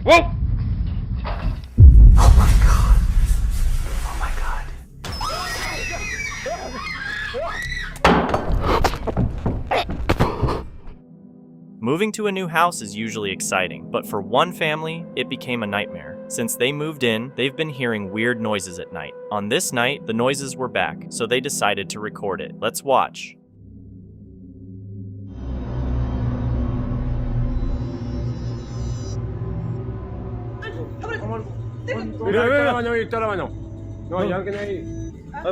Whoa! Oh my god. Oh my god. Moving to a new house is usually exciting, but for one family, it became a nightmare. Since they moved in, they've been hearing weird noises at night. On this night, the noises were back, so they decided to record it. Let's watch. Mira, ahí está la mano. No hay alguien ahí.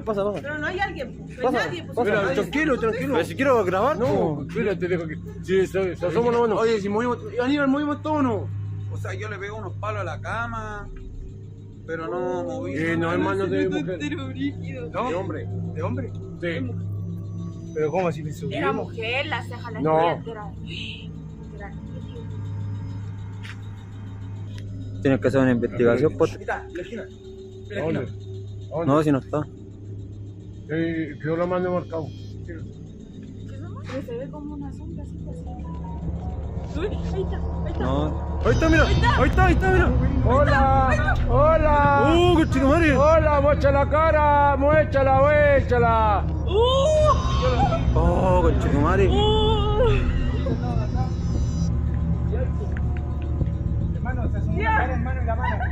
Pasa. Pero no hay alguien, no hay Pasa, nadie. Pues, pasa. no hay- Tranquilo. Pero si quiero grabar, No, espérate, deja que. Sí, somos la mano. Oye, si movimos, Aníbal, movimos todo, ¿no? O sea, yo le pego unos palos a la cama, pero no moví. No, hermano de mujer. Pero brígido. ¿De hombre? ¿De hombre? Sí. Pero ¿cómo así me subí? Era mujer, la ceja, la No. historia entera. Tienes que hacer una investigación, pues. Mira, la esquina. ¿A dónde? No, si no está. Quedó la mano marcado. Pero se ve como una sombra así. Uy, ahí está. No. Ahí está, mira. Ahí está, mira. ¡Hola! Conchetumare. ¡Hola! ¡Muecha la cara! ¡Muéchala! Oh, conchetumare. Hermano, se asumió hermano y la mano.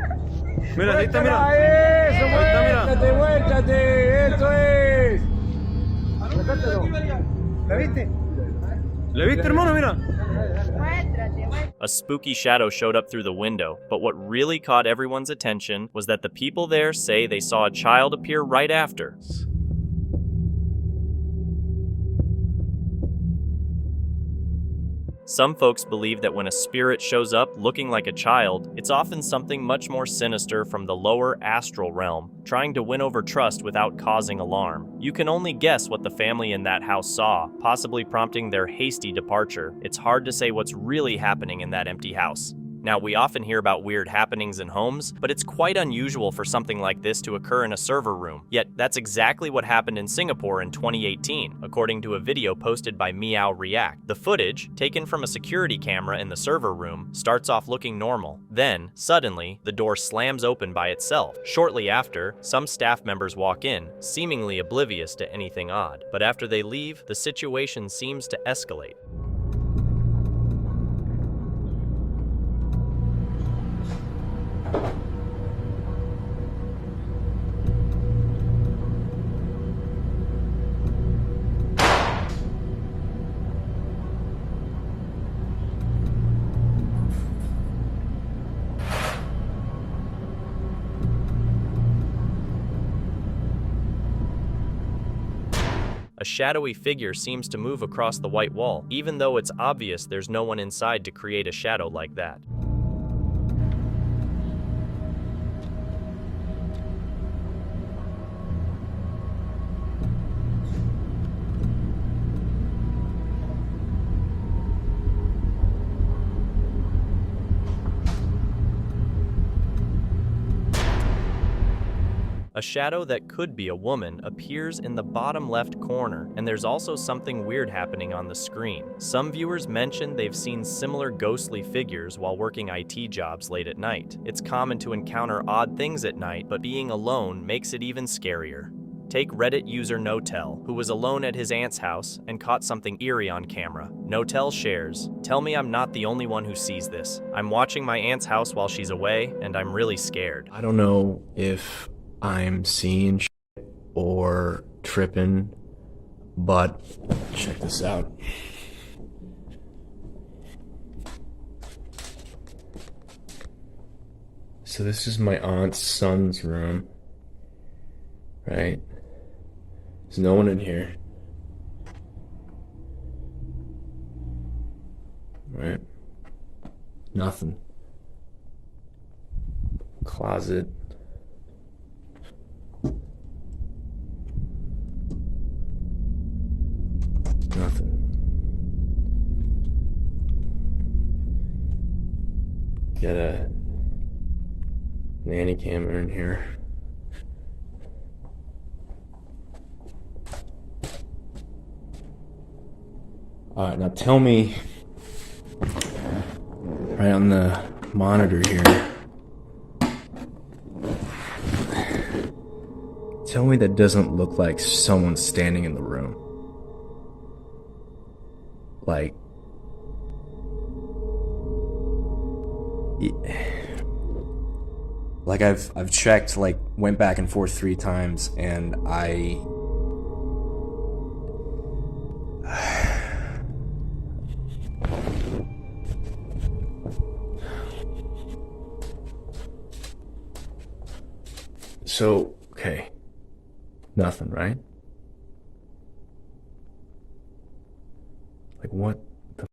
Mira, ahí está, mira. ¡Eso! Ahí está, mira. ¡Muéchate! ¡Eso es! ¿La viste? ¿Le viste, hermano? Mira. A spooky shadow showed up through the window, but what really caught everyone's attention was that the people there say they saw a child appear right after. Some folks believe that when a spirit shows up looking like a child, it's often something much more sinister from the lower astral realm, trying to win over trust without causing alarm. You can only guess what the family in that house saw, possibly prompting their hasty departure. It's hard to say what's really happening in that empty house. Now, we often hear about weird happenings in homes, but it's quite unusual for something like this to occur in a server room. Yet, that's exactly what happened in Singapore in 2018, according to a video posted by Meow React. The footage, taken from a security camera in the server room, starts off looking normal. Then, suddenly, the door slams open by itself. Shortly after, some staff members walk in, seemingly oblivious to anything odd. But after they leave, the situation seems to escalate. A shadowy figure seems to move across the white wall, even though it's obvious there's no one inside to create a shadow like that. A shadow that could be a woman appears in the bottom left corner, and there's also something weird happening on the screen. Some viewers mention they've seen similar ghostly figures while working IT jobs late at night. It's common to encounter odd things at night, but being alone makes it even scarier. Take Reddit user Notel, who was alone at his aunt's house and caught something eerie on camera. Notel shares, "Tell me I'm not the only one who sees this. I'm watching my aunt's house while she's away, and I'm really scared." I don't know if I'm seeing shit or tripping, but check this out. So this is my aunt's son's room, right? There's no one in here, right? Nothing. Closet. Nothing. Got a nanny camera in here. Alright, now tell me, right on the monitor here. Tell me that doesn't look like someone standing in the room. Like, like I've checked, like went back and forth 3 times, and So, okay. Nothing, right? Like, what the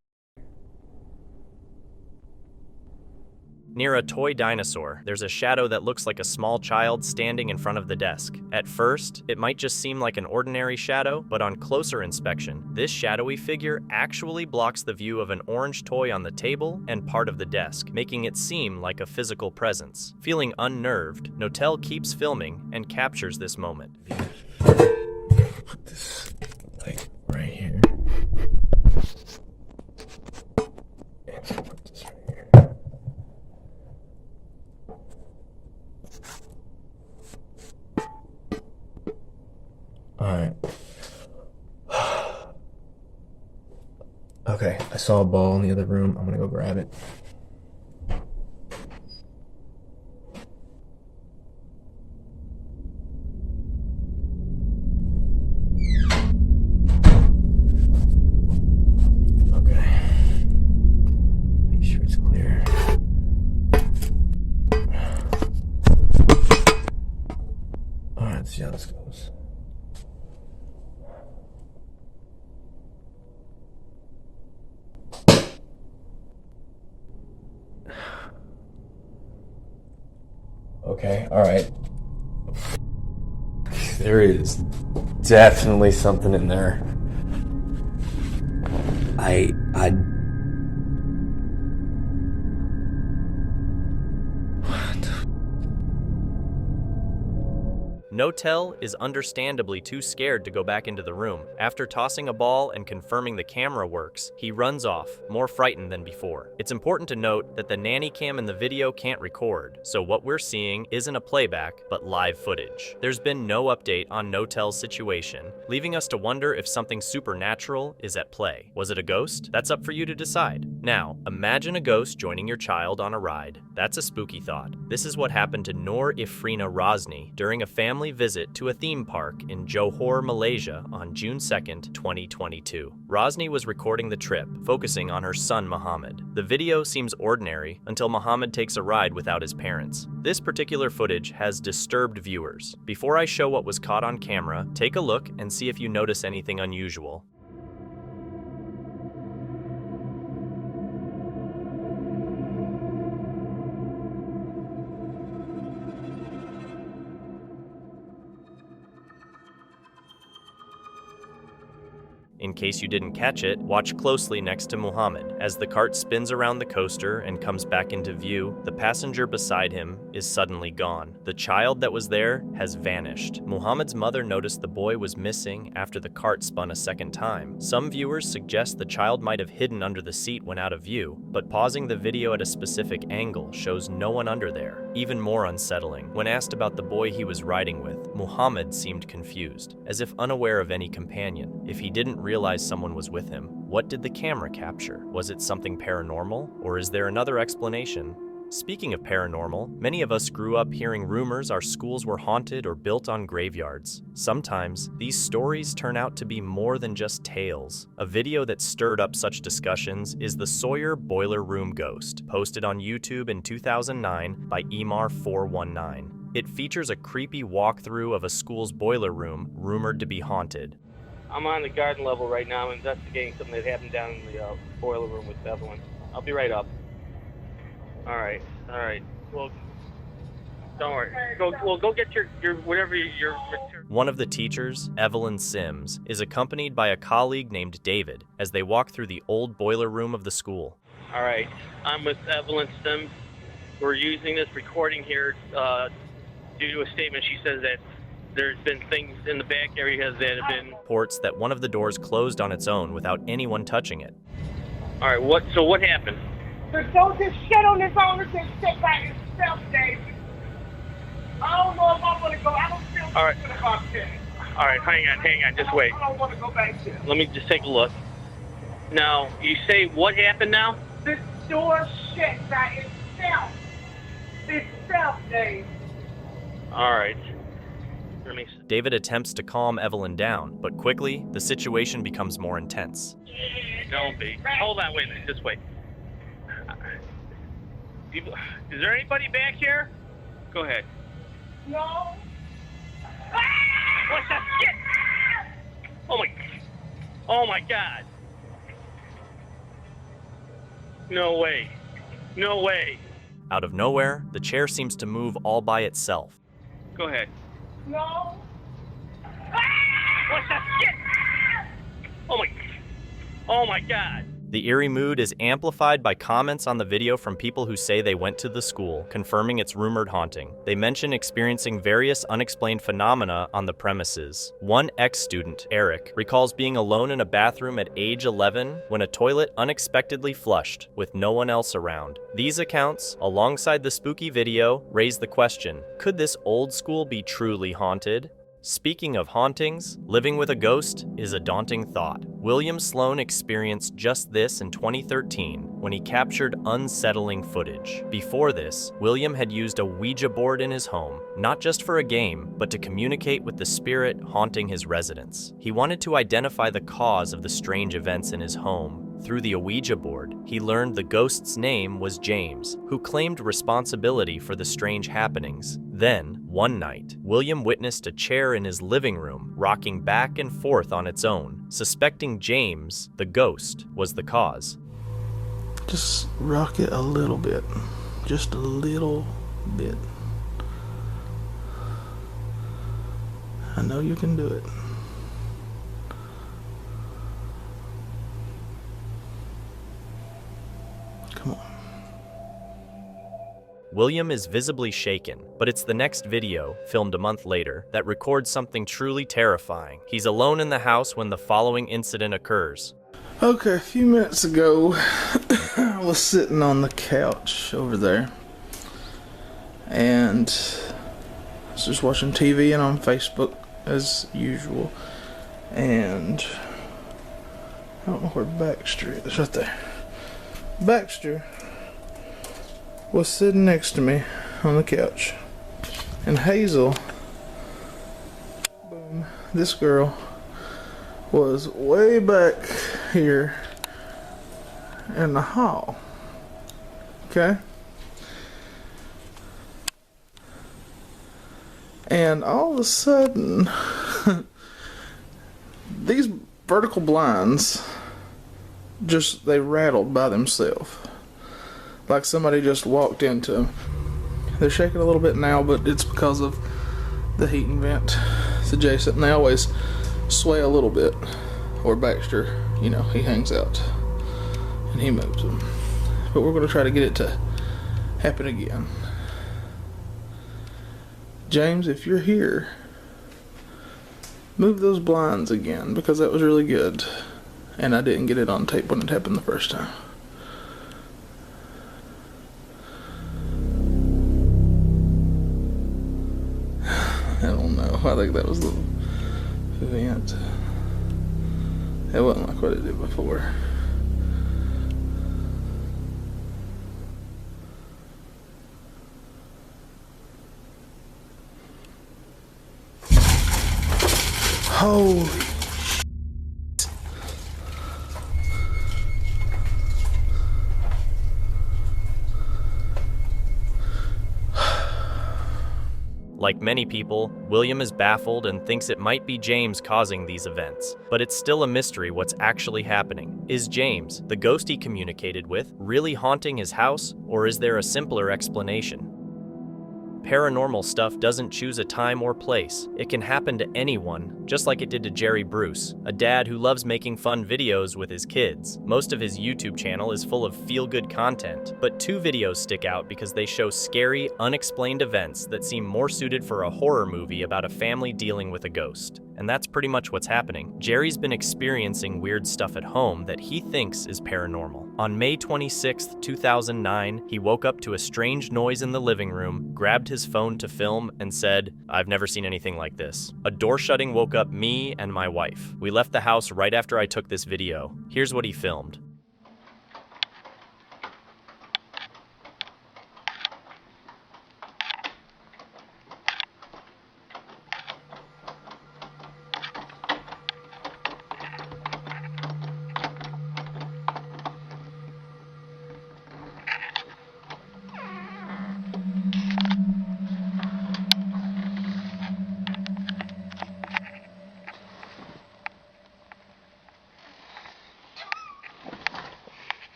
Near a toy dinosaur, there's a shadow that looks like a small child standing in front of the desk. At first, it might just seem like an ordinary shadow, but on closer inspection, this shadowy figure actually blocks the view of an orange toy on the table and part of the desk, making it seem like a physical presence. Feeling unnerved, Notel keeps filming and captures this moment. Put this, like, right here. And put this right here. Alright. Okay, I saw a ball in the other room. I'm gonna go grab it. Okay. Make sure it's clear. Alright, let's see how this goes. Okay, alright. There is definitely something in there. I Notel is understandably too scared to go back into the room. After tossing a ball and confirming the camera works, he runs off, more frightened than before. It's important to note that the nanny cam in the video can't record, so what we're seeing isn't a playback, but live footage. There's been no update on Notel's situation, leaving us to wonder if something supernatural is at play. Was it a ghost? That's up for you to decide. Now, imagine a ghost joining your child on a ride. That's a spooky thought. This is what happened to Noor Ifrina Rosni during a family visit to a theme park in Johor, Malaysia on June 2nd, 2022. Rosni was recording the trip, focusing on her son Muhammad. The video seems ordinary until Muhammad takes a ride without his parents. This particular footage has disturbed viewers. Before I show what was caught on camera, take a look and see if you notice anything unusual. In case you didn't catch it, watch closely next to Muhammad. As the cart spins around the coaster and comes back into view, the passenger beside him is suddenly gone. The child that was there has vanished. Muhammad's mother noticed the boy was missing after the cart spun a second time. Some viewers suggest the child might have hidden under the seat when out of view, but pausing the video at a specific angle shows no one under there. Even more unsettling, when asked about the boy he was riding with, Muhammad seemed confused, as if unaware of any companion. If he didn't realize someone was with him, what did the camera capture? Was it something paranormal, or is there another explanation? Speaking of paranormal, many of us grew up hearing rumors our schools were haunted or built on graveyards. Sometimes, these stories turn out to be more than just tales. A video that stirred up such discussions is the Sawyer Boiler Room Ghost, posted on YouTube in 2009 by Emar419. It features a creepy walkthrough of a school's boiler room rumored to be haunted. I'm on the garden level right now. I'm investigating something that happened down in the boiler room with Evelyn. I'll be right up. All right. Well, don't worry. Go get your whatever your. One of the teachers, Evelyn Sims, is accompanied by a colleague named David as they walk through the old boiler room of the school. All right. I'm with Evelyn Sims. We're using this recording here due to a statement. She says that there's been things in the back area that have been Reports that one of the doors closed on its own without anyone touching it. All right. What happened? But don't just shit on this owner and shit by itself, David. I don't know if I want to go. I don't feel All right. good about this. All right, hang on, just wait. I don't want to go back there. Let me just take a look. Now, you say what happened now? This door shit by itself. Itself, Dave. All right. Let me. David attempts to calm Evelyn down, but quickly, the situation becomes more intense. Don't be. Hold on, wait a minute. Just wait. Is there anybody back here? Go ahead. No. What the shit? Oh my God. No way. No way. Out of nowhere, the chair seems to move all by itself. Go ahead. No. What the shit? Oh my God. The eerie mood is amplified by comments on the video from people who say they went to the school, confirming its rumored haunting. They mention experiencing various unexplained phenomena on the premises. One ex-student, Eric, recalls being alone in a bathroom at age 11 when a toilet unexpectedly flushed, with no one else around. These accounts, alongside the spooky video, raise the question, could this old school be truly haunted? Speaking of hauntings, living with a ghost is a daunting thought. William Sloan experienced just this in 2013 when he captured unsettling footage. Before this, William had used a Ouija board in his home, not just for a game, but to communicate with the spirit haunting his residence. He wanted to identify the cause of the strange events in his home. Through the Ouija board, he learned the ghost's name was James, who claimed responsibility for the strange happenings. Then, one night, William witnessed a chair in his living room rocking back and forth on its own, suspecting James, the ghost, was the cause. Just rock it a little bit. Just a little bit. I know you can do it. Come on. William is visibly shaken, but it's the next video, filmed a month later, that records something truly terrifying. He's alone in the house when the following incident occurs. Okay, a few minutes ago, I was sitting on the couch over there, and I was just watching TV and on Facebook as usual, and I don't know where Baxter is. Right there. Baxter was sitting next to me on the couch, and Hazel, boom, this girl was way back here in the hall. Okay? And all of a sudden, these vertical blinds they rattled by themselves. Like somebody just walked into them. They're shaking a little bit now, but it's because of the heating vent. It's adjacent, and they always sway a little bit. Or Baxter, you know, he hangs out and he moves them. But we're going to try to get it to happen again. James, if you're here, move those blinds again, because that was really good. And I didn't get it on tape when it happened the first time. I don't know. I think that was the vent. It wasn't like what it did before. Holy Like many people, William is baffled and thinks it might be James causing these events. But it's still a mystery what's actually happening. Is James, the ghost he communicated with, really haunting his house, or is there a simpler explanation? Paranormal stuff doesn't choose a time or place. It can happen to anyone, just like it did to Jerry Bruce, a dad who loves making fun videos with his kids. Most of his YouTube channel is full of feel-good content, but 2 videos stick out because they show scary, unexplained events that seem more suited for a horror movie about a family dealing with a ghost. And that's pretty much what's happening. Jerry's been experiencing weird stuff at home that he thinks is paranormal. On May 26, 2009, he woke up to a strange noise in the living room, grabbed his phone to film, and said, "I've never seen anything like this. A door shutting woke up me and my wife. We left the house right after I took this video. Here's what he filmed."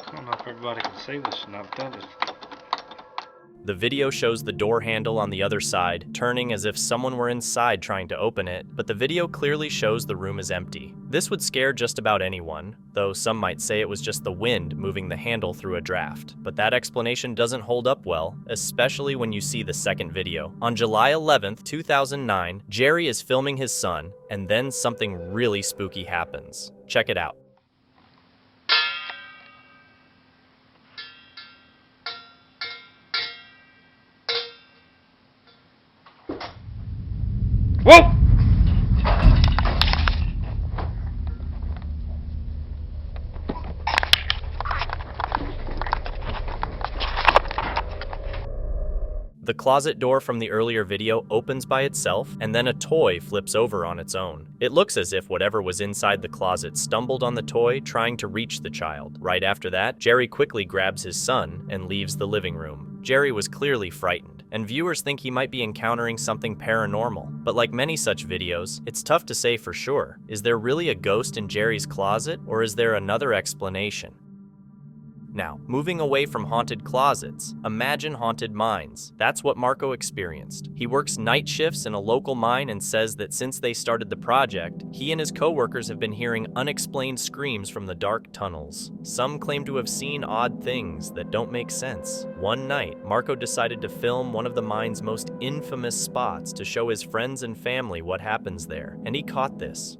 I don't know if everybody can see this or not, but that is... The video shows the door handle on the other side, turning as if someone were inside trying to open it, but the video clearly shows the room is empty. This would scare just about anyone, though some might say it was just the wind moving the handle through a draft. But that explanation doesn't hold up well, especially when you see the second video. On July 11th, 2009, Jerry is filming his son, and then something really spooky happens. Check it out. Whoa! The closet door from the earlier video opens by itself, and then a toy flips over on its own. It looks as if whatever was inside the closet stumbled on the toy, trying to reach the child. Right after that, Jerry quickly grabs his son and leaves the living room. Jerry was clearly frightened, and viewers think he might be encountering something paranormal. But like many such videos, it's tough to say for sure. Is there really a ghost in Jerry's closet, or is there another explanation? Now, moving away from haunted closets, imagine haunted mines. That's what Marco experienced. He works night shifts in a local mine and says that since they started the project, he and his co-workers have been hearing unexplained screams from the dark tunnels. Some claim to have seen odd things that don't make sense. One night, Marco decided to film one of the mine's most infamous spots to show his friends and family what happens there, and he caught this.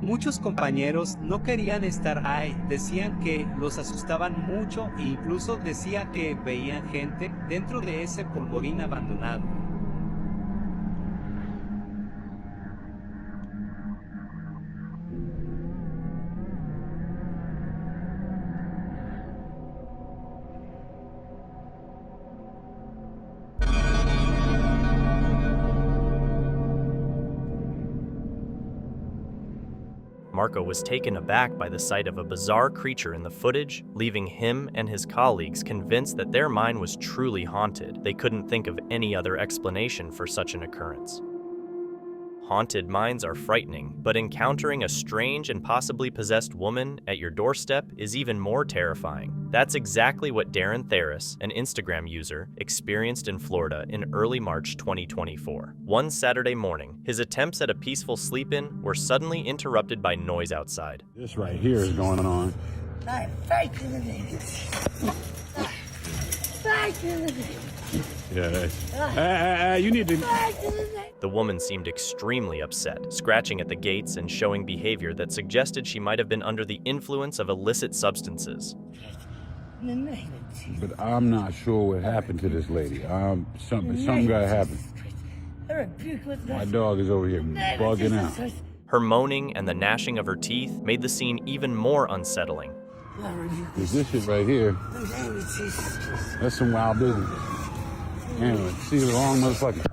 Muchos compañeros no querían estar ahí, decían que los asustaban mucho e incluso decían que veían gente dentro de ese polvorín abandonado. Marco was taken aback by the sight of a bizarre creature in the footage, leaving him and his colleagues convinced that their mine was truly haunted. They couldn't think of any other explanation for such an occurrence. Haunted mines are frightening, but encountering a strange and possibly possessed woman at your doorstep is even more terrifying. That's exactly what Darren Theris, an Instagram user, experienced in Florida in early March 2024. One Saturday morning, his attempts at a peaceful sleep-in were suddenly interrupted by noise outside. This right here is going on. Yeah, you need to... The woman seemed extremely upset, scratching at the gates and showing behavior that suggested she might have been under the influence of illicit substances. But I'm not sure what happened to this lady. Something got to happen. My dog is over here bugging out. Her moaning and the gnashing of her teeth made the scene even more unsettling. This shit right here, that's some wild business. Anyway, see the wrong motherfucker.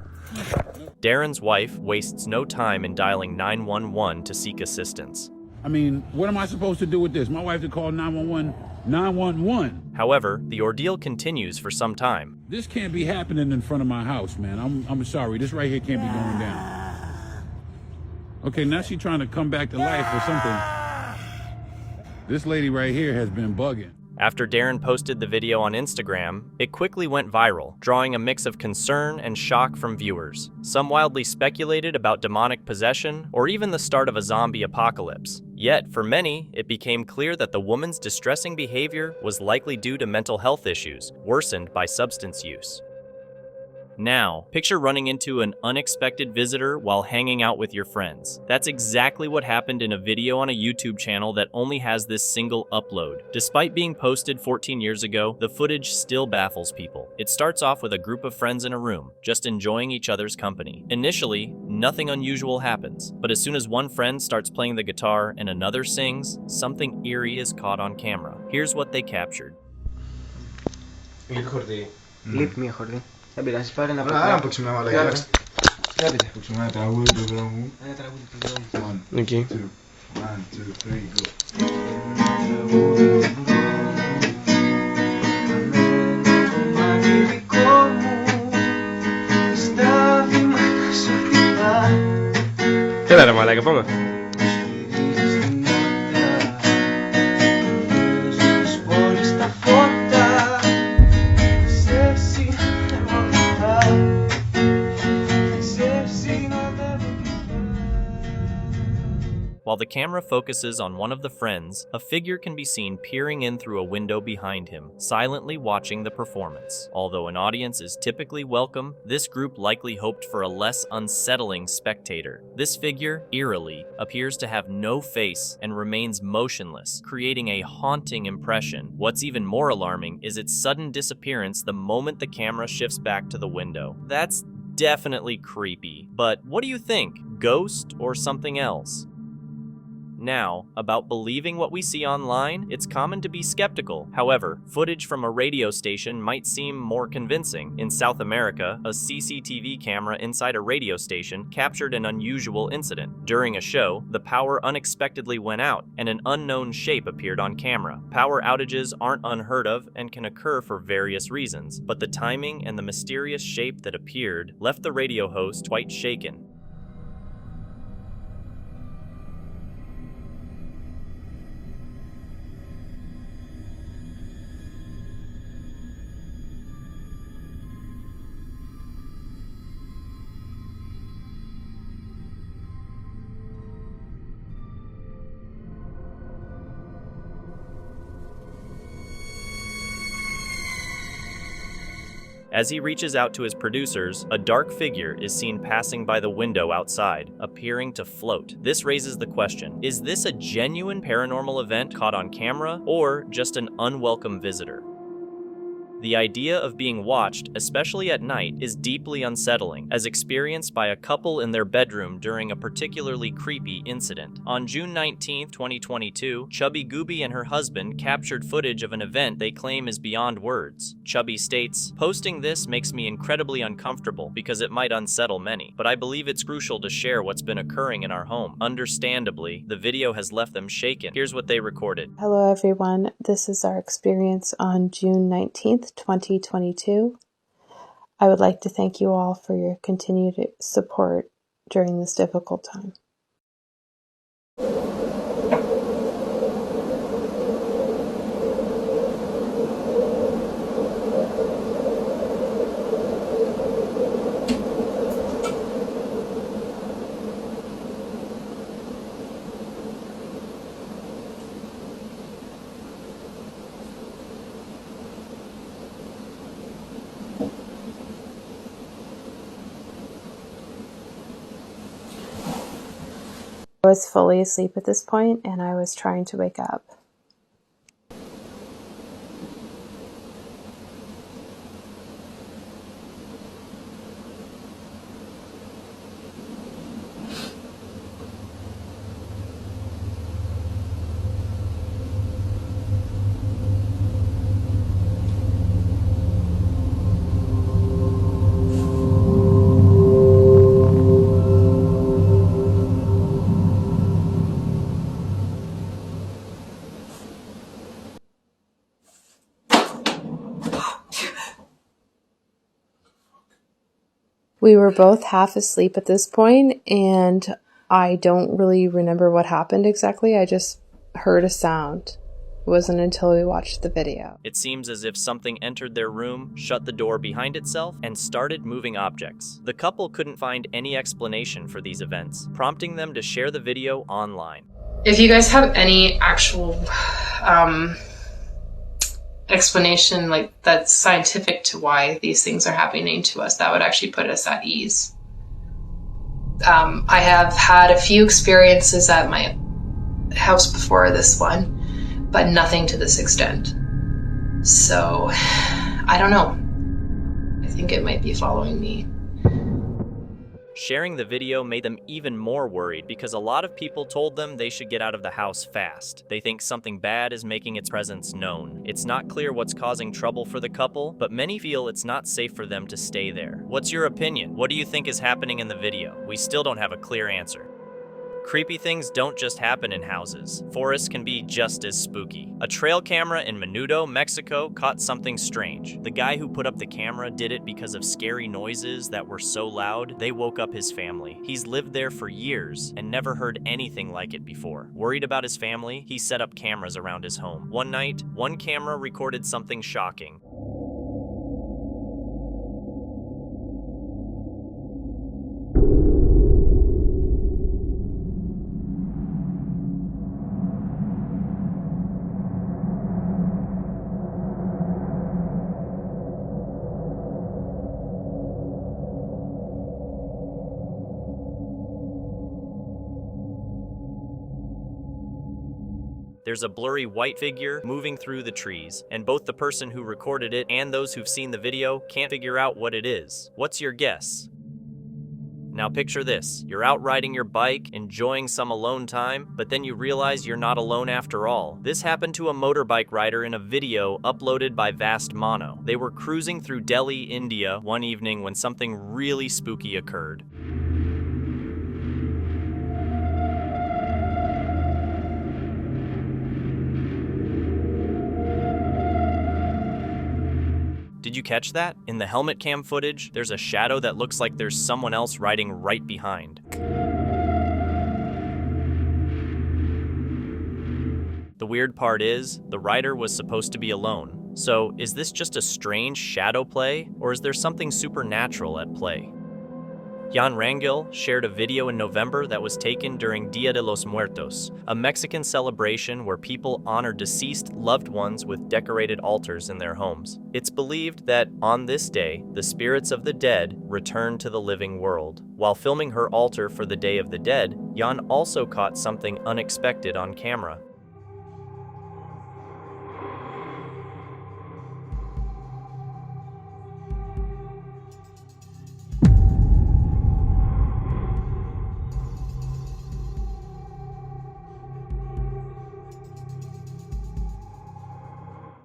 Darren's wife wastes no time in dialing 911 to seek assistance. I mean, what am I supposed to do with this? My wife to call 911. However, the ordeal continues for some time. This can't be happening in front of my house, man. I'm sorry. This right here can't be going down. Okay, now she's trying to come back to life or something. This lady right here has been bugging. After Darren posted the video on Instagram, it quickly went viral, drawing a mix of concern and shock from viewers. Some wildly speculated about demonic possession or even the start of a zombie apocalypse. Yet, for many, it became clear that the woman's distressing behavior was likely due to mental health issues, worsened by substance use. Now, picture running into an unexpected visitor while hanging out with your friends. That's exactly what happened in a video on a YouTube channel that only has this single upload. Despite being posted 14 years ago, the footage still baffles people. It starts off with a group of friends in a room, just enjoying each other's company. Initially, nothing unusual happens, but as soon as one friend starts playing the guitar and another sings, something eerie is caught on camera. Here's what they captured. Sabi lang, parang napag... pag sumama lang yan. Sabi lang. Pag sumama, tawag, doon. Ano, tawag, doon. 1, 2, 1, 2, 3, go. ¿Qué era, mala que ponga? While the camera focuses on one of the friends, a figure can be seen peering in through a window behind him, silently watching the performance. Although an audience is typically welcome, this group likely hoped for a less unsettling spectator. This figure, eerily, appears to have no face and remains motionless, creating a haunting impression. What's even more alarming is its sudden disappearance the moment the camera shifts back to the window. That's definitely creepy. But what do you think? Ghost or something else? Now, about believing what we see online, it's common to be skeptical. However, footage from a radio station might seem more convincing. In South America, a CCTV camera inside a radio station captured an unusual incident. During a show, the power unexpectedly went out, and an unknown shape appeared on camera. Power outages aren't unheard of and can occur for various reasons, but the timing and the mysterious shape that appeared left the radio host quite shaken. As he reaches out to his producers, a dark figure is seen passing by the window outside, appearing to float. This raises the question, is this a genuine paranormal event caught on camera, or just an unwelcome visitor? The idea of being watched, especially at night, is deeply unsettling, as experienced by a couple in their bedroom during a particularly creepy incident. On June 19, 2022, Chubby Gooby and her husband captured footage of an event they claim is beyond words. Chubby states, "Posting this makes me incredibly uncomfortable because it might unsettle many, but I believe it's crucial to share what's been occurring in our home." Understandably, the video has left them shaken. Here's what they recorded. Hello everyone, this is our experience on June 19th, 2022. I would like to thank you all for your continued support during this difficult time. I was fully asleep at this point, and I was trying to wake up. We were both half asleep at this point, and I don't really remember what happened exactly. I just heard a sound. It wasn't until we watched the video. It seems as if something entered their room, shut the door behind itself, and started moving objects. The couple couldn't find any explanation for these events, prompting them to share the video online. If you guys have any actual explanation like that's scientific to why these things are happening to us, that would actually put us at ease. I have had a few experiences at my house before this one, but nothing to this extent. So, I don't know. I think it might be following me. Sharing the video made them even more worried because a lot of people told them they should get out of the house fast. They think something bad is making its presence known. It's not clear what's causing trouble for the couple, but many feel it's not safe for them to stay there. What's your opinion? What do you think is happening in the video? We still don't have a clear answer. Creepy things don't just happen in houses. Forests can be just as spooky. A trail camera in Menudo, Mexico caught something strange. The guy who put up the camera did it because of scary noises that were so loud, they woke up his family. He's lived there for years and never heard anything like it before. Worried about his family, he set up cameras around his home. One night, one camera recorded something shocking. There's a blurry white figure moving through the trees, and both the person who recorded it and those who've seen the video can't figure out what it is. What's your guess? Now picture this. You're out riding your bike, enjoying some alone time, but then you realize you're not alone after all. This happened to a motorbike rider in a video uploaded by Vast Mono. They were cruising through Delhi, India one evening when something really spooky occurred. Did you catch that? In the helmet cam footage, there's a shadow that looks like there's someone else riding right behind. The weird part is, the rider was supposed to be alone. So, is this just a strange shadow play, or is there something supernatural at play? Jan Rangel shared a video in November that was taken during Dia de los Muertos, a Mexican celebration where people honor deceased loved ones with decorated altars in their homes. It's believed that on this day, the spirits of the dead return to the living world. While filming her altar for the Day of the Dead, Jan also caught something unexpected on camera.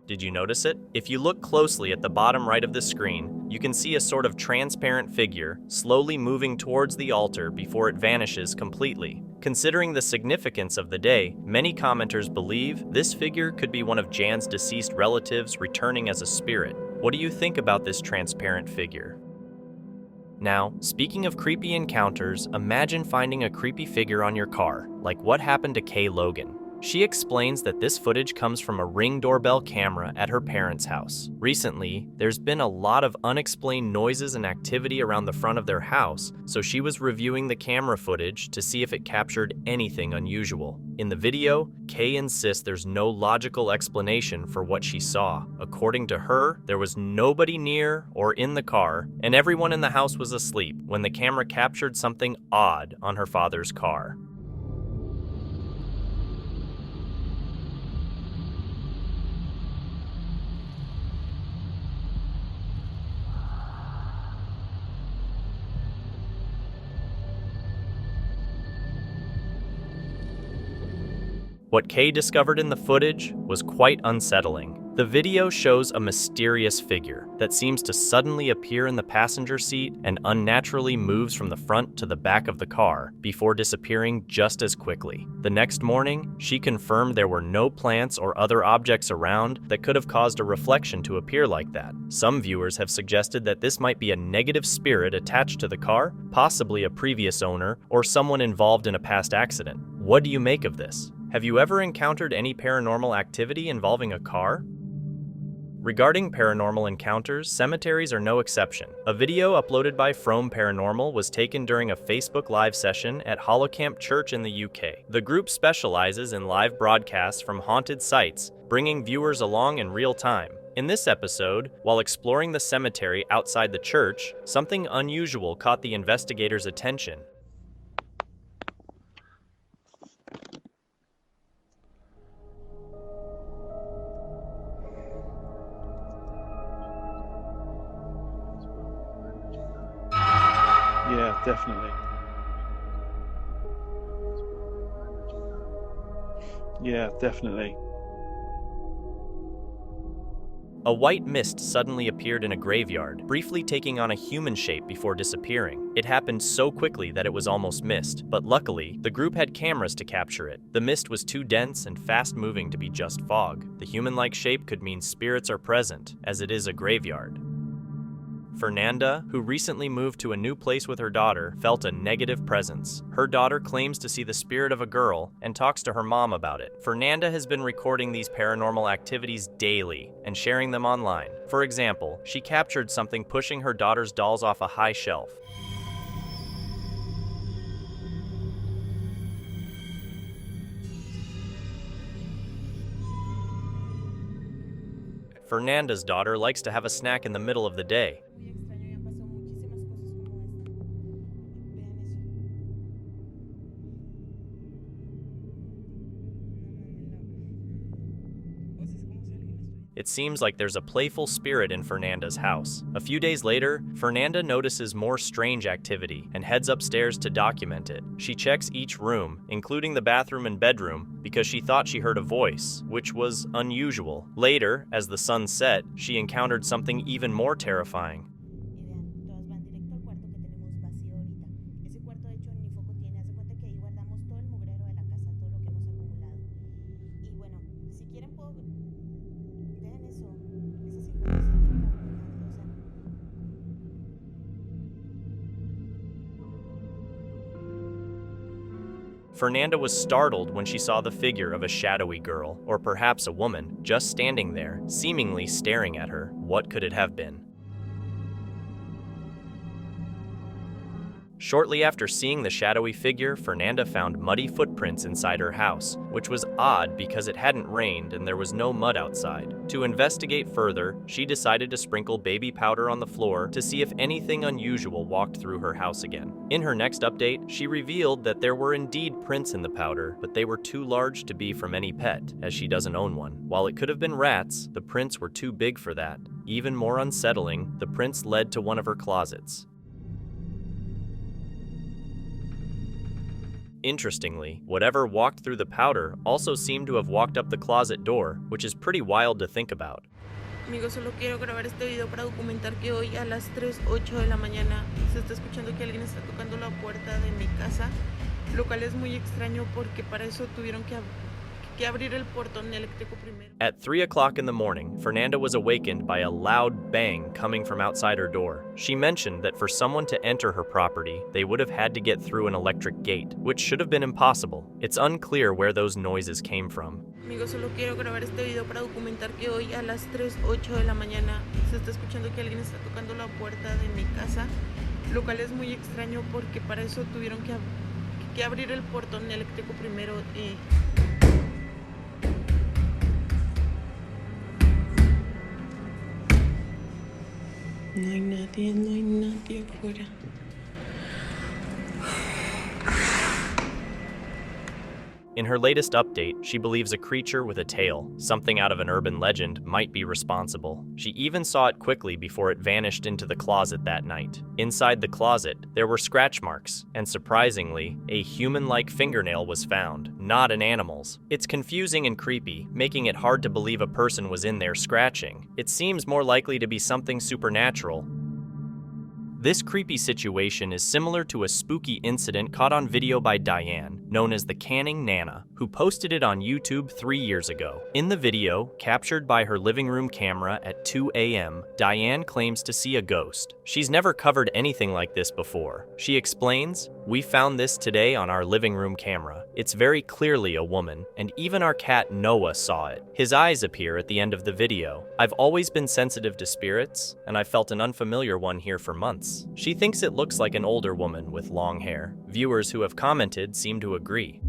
Did you notice it? If you look closely at the bottom right of the screen, you can see a sort of transparent figure slowly moving towards the altar before it vanishes completely. Considering the significance of the day, many commenters believe this figure could be one of Jan's deceased relatives returning as a spirit. What do you think about this transparent figure? Now, speaking of creepy encounters, imagine finding a creepy figure on your car, like what happened to Kay Logan. She explains that this footage comes from a Ring doorbell camera at her parents' house. Recently, there's been a lot of unexplained noises and activity around the front of their house, so she was reviewing the camera footage to see if it captured anything unusual. In the video, Kay insists there's no logical explanation for what she saw. According to her, there was nobody near or in the car, and everyone in the house was asleep when the camera captured something odd on her father's car. What Kay discovered in the footage was quite unsettling. The video shows a mysterious figure that seems to suddenly appear in the passenger seat and unnaturally moves from the front to the back of the car before disappearing just as quickly. The next morning, she confirmed there were no plants or other objects around that could have caused a reflection to appear like that. Some viewers have suggested that this might be a negative spirit attached to the car, possibly a previous owner or someone involved in a past accident. What do you make of this? Have you ever encountered any paranormal activity involving a car? Regarding paranormal encounters, cemeteries are no exception. A video uploaded by From Paranormal was taken during a Facebook Live session at Hollowcamp Church in the UK. The group specializes in live broadcasts from haunted sites, bringing viewers along in real time. In this episode, while exploring the cemetery outside the church, something unusual caught the investigators' attention. Yeah, definitely. Yeah, definitely. A white mist suddenly appeared in a graveyard, briefly taking on a human shape before disappearing. It happened so quickly that it was almost mist, but luckily, the group had cameras to capture it. The mist was too dense and fast-moving to be just fog. The human-like shape could mean spirits are present, as it is a graveyard. Fernanda, who recently moved to a new place with her daughter, felt a negative presence. Her daughter claims to see the spirit of a girl and talks to her mom about it. Fernanda has been recording these paranormal activities daily and sharing them online. For example, she captured something pushing her daughter's dolls off a high shelf. Fernanda's daughter likes to have a snack in the middle of the day. It seems like there's a playful spirit in Fernanda's house. A few days later, Fernanda notices more strange activity and heads upstairs to document it. She checks each room, including the bathroom and bedroom, because she thought she heard a voice, which was unusual. Later, as the sun set, she encountered something even more terrifying. Fernanda was startled when she saw the figure of a shadowy girl, or perhaps a woman, just standing there, seemingly staring at her. What could it have been? Shortly after seeing the shadowy figure, Fernanda found muddy footprints inside her house, which was odd because it hadn't rained and there was no mud outside. To investigate further, she decided to sprinkle baby powder on the floor to see if anything unusual walked through her house again. In her next update, she revealed that there were indeed prints in the powder, but they were too large to be from any pet, as she doesn't own one. While it could have been rats, the prints were too big for that. Even more unsettling, the prints led to one of her closets. Interestingly, whatever walked through the powder also seemed to have walked up the closet door, which is pretty wild to think about. Amigos, solo quiero grabar este video para documentar que hoy a las 3:08 de la mañana se está escuchando que alguien está tocando la puerta de mi casa, lo cual es muy extraño porque para eso tuvieron que abrir el portón eléctrico primero. At 3 o'clock in the morning, Fernanda was awakened by a loud bang coming from outside her door. She mentioned that for someone to enter her property, they would have had to get through an electric gate, which should have been impossible. It's unclear where those noises came from. Amigos, solo quiero grabar este video para documentar que hoy a las 3:08 de la mañana se está escuchando que alguien está tocando la puerta de mi casa, lo cual es muy extraño porque para eso tuvieron que abrir el portón eléctrico primero y... No hay nadie afuera. In her latest update, she believes a creature with a tail, something out of an urban legend, might be responsible. She even saw it quickly before it vanished into the closet that night. Inside the closet, there were scratch marks, and surprisingly, a human-like fingernail was found, not an animal's. It's confusing and creepy, making it hard to believe a person was in there scratching. It seems more likely to be something supernatural. This creepy situation is similar to a spooky incident caught on video by Diane, known as the Canning Nana, who posted it on YouTube 3 years ago. In the video, captured by her living room camera at 2 a.m., Diane claims to see a ghost. She's never covered anything like this before. She explains, "We found this today on our living room camera. It's very clearly a woman, and even our cat Noah saw it. His eyes appear at the end of the video. I've always been sensitive to spirits, and I felt an unfamiliar one here for months." She thinks it looks like an older woman with long hair. Viewers who have commented seem to agree.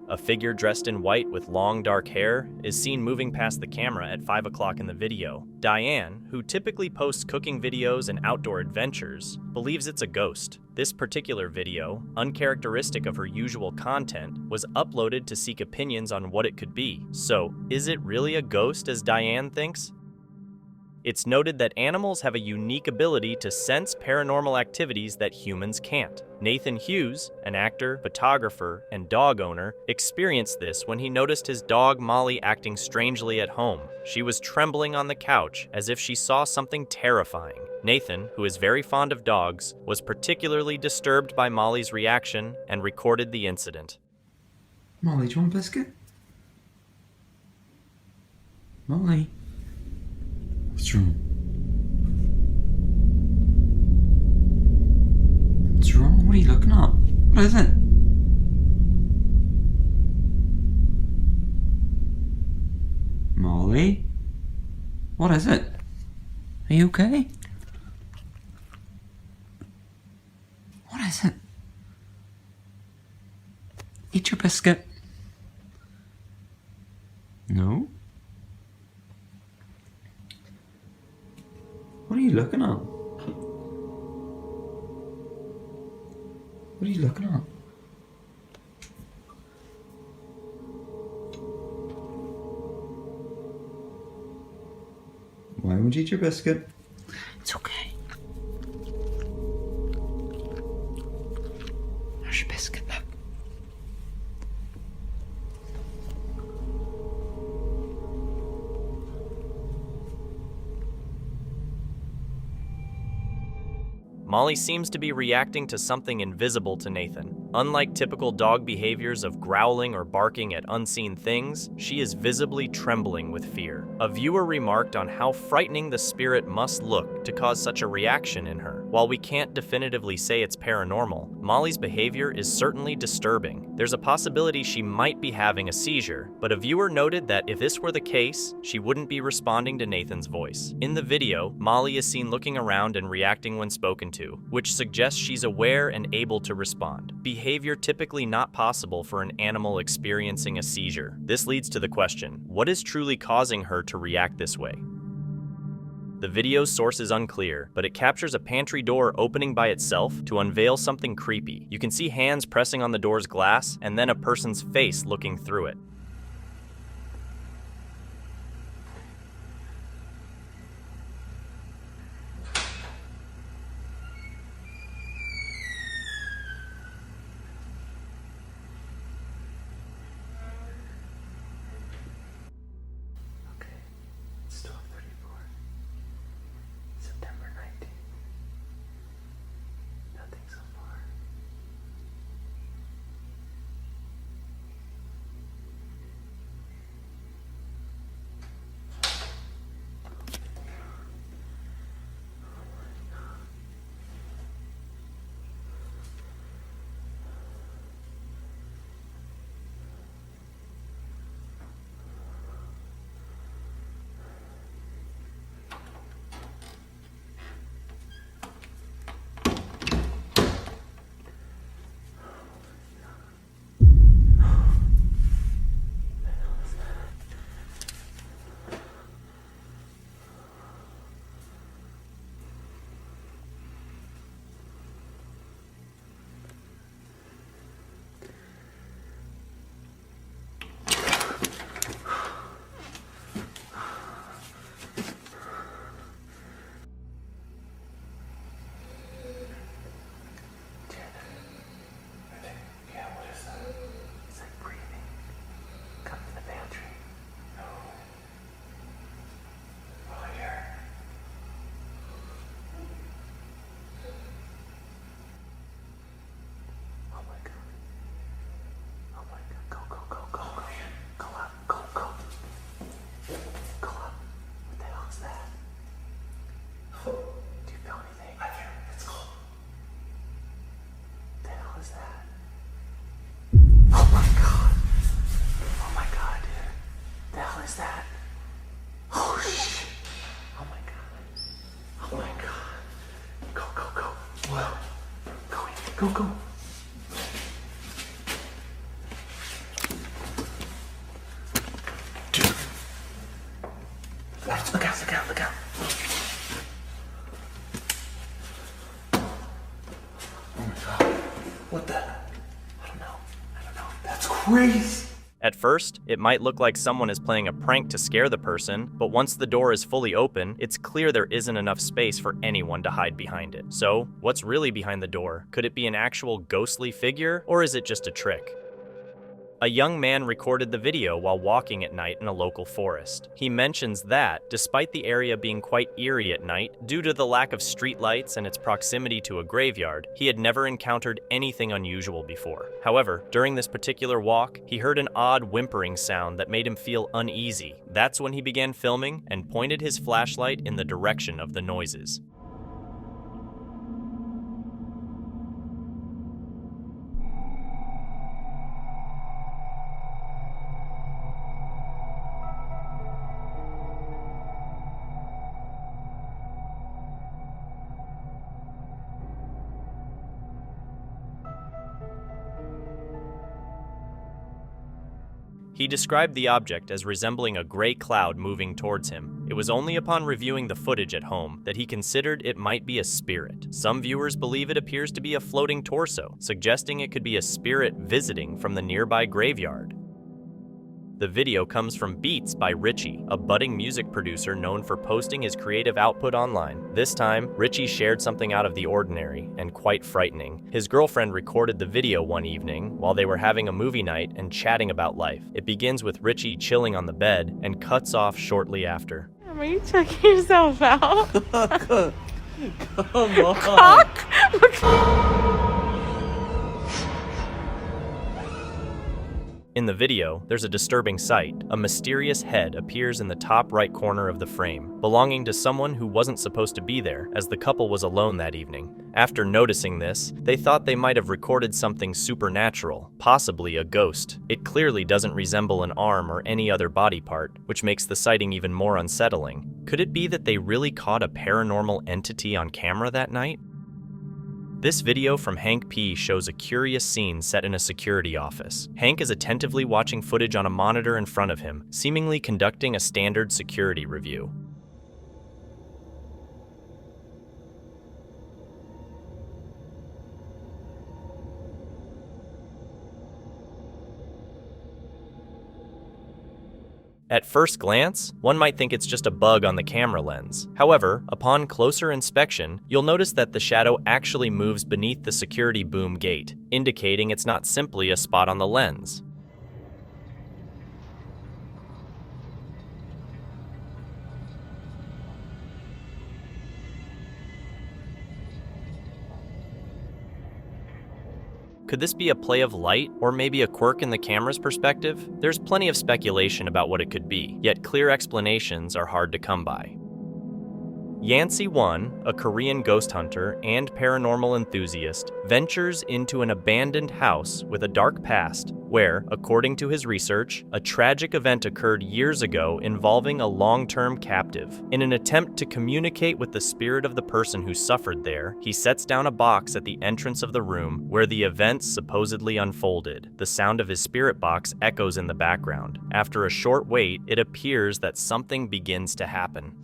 A figure dressed in white with long dark hair is seen moving past the camera at 5 o'clock in the video. Diane, who typically posts cooking videos and outdoor adventures, believes it's a ghost. This particular video, uncharacteristic of her usual content, was uploaded to seek opinions on what it could be. So, is it really a ghost as Diane thinks? It's noted that animals have a unique ability to sense paranormal activities that humans can't. Nathan Hughes, an actor, photographer, and dog owner, experienced this when he noticed his dog Molly acting strangely at home. She was trembling on the couch as if she saw something terrifying. Nathan, who is very fond of dogs, was particularly disturbed by Molly's reaction and recorded the incident. Molly, do you want a biscuit? Molly? What's wrong? What's wrong? What are you looking at? What is it? Molly? What is it? Are you okay? What is it? Eat your biscuit. No? What are you looking at? What are you looking at? Why won't you eat your biscuit? It's okay. There's your biscuit, look. Molly seems to be reacting to something invisible to Nathan. Unlike typical dog behaviors of growling or barking at unseen things, she is visibly trembling with fear. A viewer remarked on how frightening the spirit must look to cause such a reaction in her. While we can't definitively say it's paranormal, Molly's behavior is certainly disturbing. There's a possibility she might be having a seizure, but a viewer noted that if this were the case, she wouldn't be responding to Nathan's voice. In the video, Molly is seen looking around and reacting when spoken to, which suggests she's aware and able to respond. Behavior typically not possible for an animal experiencing a seizure. This leads to the question, what is truly causing her to react this way? The video's source is unclear, but it captures a pantry door opening by itself to unveil something creepy. You can see hands pressing on the door's glass and then a person's face looking through it. It's 12:34. September 19th. Nothing so far. my god. Oh my god, dude. The hell is that? Oh shit. Oh my god. Oh my god. Go, go, go. Whoa. Go in. Go, go. Dude. Look out, look out, look out. Oh my god. What the? I don't know. That's crazy. At first, it might look like someone is playing a prank to scare the person, but once the door is fully open, it's clear there isn't enough space for anyone to hide behind it. So, what's really behind the door? Could it be an actual ghostly figure, or is it just a trick? A young man recorded the video while walking at night in a local forest. He mentions that, despite the area being quite eerie at night, due to the lack of streetlights and its proximity to a graveyard, he had never encountered anything unusual before. However, during this particular walk, he heard an odd whimpering sound that made him feel uneasy. That's when he began filming and pointed his flashlight in the direction of the noises. He described the object as resembling a gray cloud moving towards him. It was only upon reviewing the footage at home that he considered it might be a spirit. Some viewers believe it appears to be a floating torso, suggesting it could be a spirit visiting from the nearby graveyard. The video comes from Beats by Richie, a budding music producer known for posting his creative output online. This time, Richie shared something out of the ordinary and quite frightening. His girlfriend recorded the video one evening while they were having a movie night and chatting about life. It begins with Richie chilling on the bed and cuts off shortly after. Are you checking yourself out? Come on. Cock? In the video, there's a disturbing sight. A mysterious head appears in the top right corner of the frame, belonging to someone who wasn't supposed to be there, as the couple was alone that evening. After noticing this, they thought they might have recorded something supernatural, possibly a ghost. It clearly doesn't resemble an arm or any other body part, which makes the sighting even more unsettling. Could it be that they really caught a paranormal entity on camera that night? This video from Hank P. shows a curious scene set in a security office. Hank is attentively watching footage on a monitor in front of him, seemingly conducting a standard security review. At first glance, one might think it's just a bug on the camera lens. However, upon closer inspection, you'll notice that the shadow actually moves beneath the security boom gate, indicating it's not simply a spot on the lens. Could this be a play of light, or maybe a quirk in the camera's perspective? There's plenty of speculation about what it could be, yet clear explanations are hard to come by. Yancy 1, a Korean ghost hunter and paranormal enthusiast, ventures into an abandoned house with a dark past where, according to his research, a tragic event occurred years ago involving a long-term captive. In an attempt to communicate with the spirit of the person who suffered there, he sets down a box at the entrance of the room where the events supposedly unfolded. The sound of his spirit box echoes in the background. After a short wait, it appears that something begins to happen.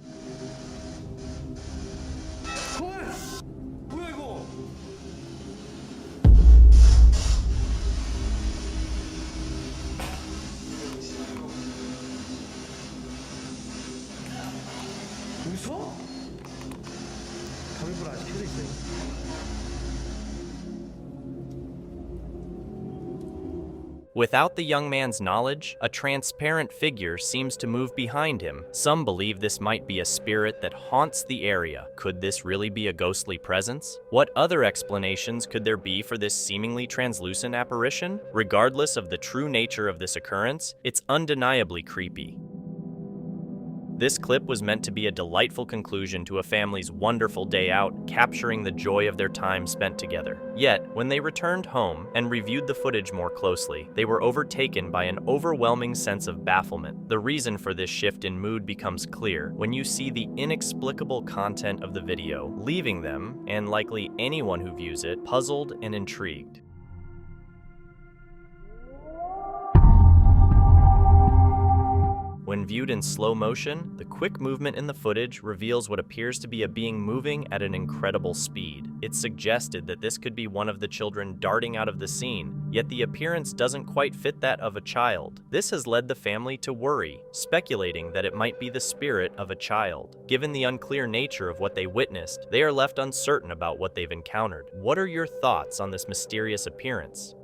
Without the young man's knowledge, a transparent figure seems to move behind him. Some believe this might be a spirit that haunts the area. Could this really be a ghostly presence? What other explanations could there be for this seemingly translucent apparition? Regardless of the true nature of this occurrence, it's undeniably creepy. This clip was meant to be a delightful conclusion to a family's wonderful day out, capturing the joy of their time spent together. Yet, when they returned home and reviewed the footage more closely, they were overtaken by an overwhelming sense of bafflement. The reason for this shift in mood becomes clear when you see the inexplicable content of the video, leaving them, and likely anyone who views it, puzzled and intrigued. When viewed in slow motion, the quick movement in the footage reveals what appears to be a being moving at an incredible speed. It's suggested that this could be one of the children darting out of the scene, yet the appearance doesn't quite fit that of a child. This has led the family to worry, speculating that it might be the spirit of a child. Given the unclear nature of what they witnessed, they are left uncertain about what they've encountered. What are your thoughts on this mysterious appearance?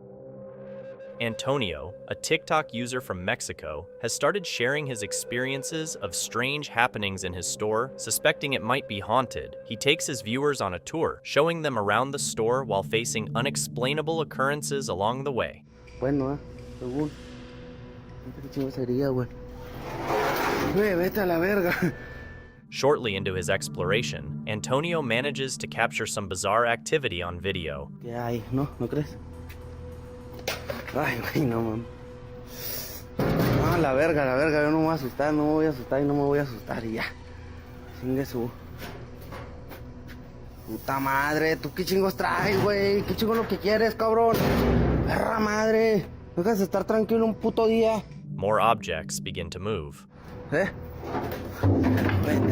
Antonio, a TikTok user from Mexico, has started sharing his experiences of strange happenings in his store, suspecting it might be haunted. He takes his viewers on a tour, showing them around the store while facing unexplainable occurrences along the way. Bueno, según. ¿Qué chingo sería, güey? Güey, vete a la verga. Shortly into his exploration, Antonio manages to capture some bizarre activity on video. ¿Qué hay? ¿No? ¿No crees? Ay, güey, no, man. No, la verga, yo no me voy a asustar, no me voy a asustar y no me voy a asustar y ya. Chingue su. Puta madre, ¿tú qué chingos traes, güey? ¿Qué chingo lo que quieres, cabrón? Perra madre, dejas de estar tranquilo un puto día. More objects begin to move. Vete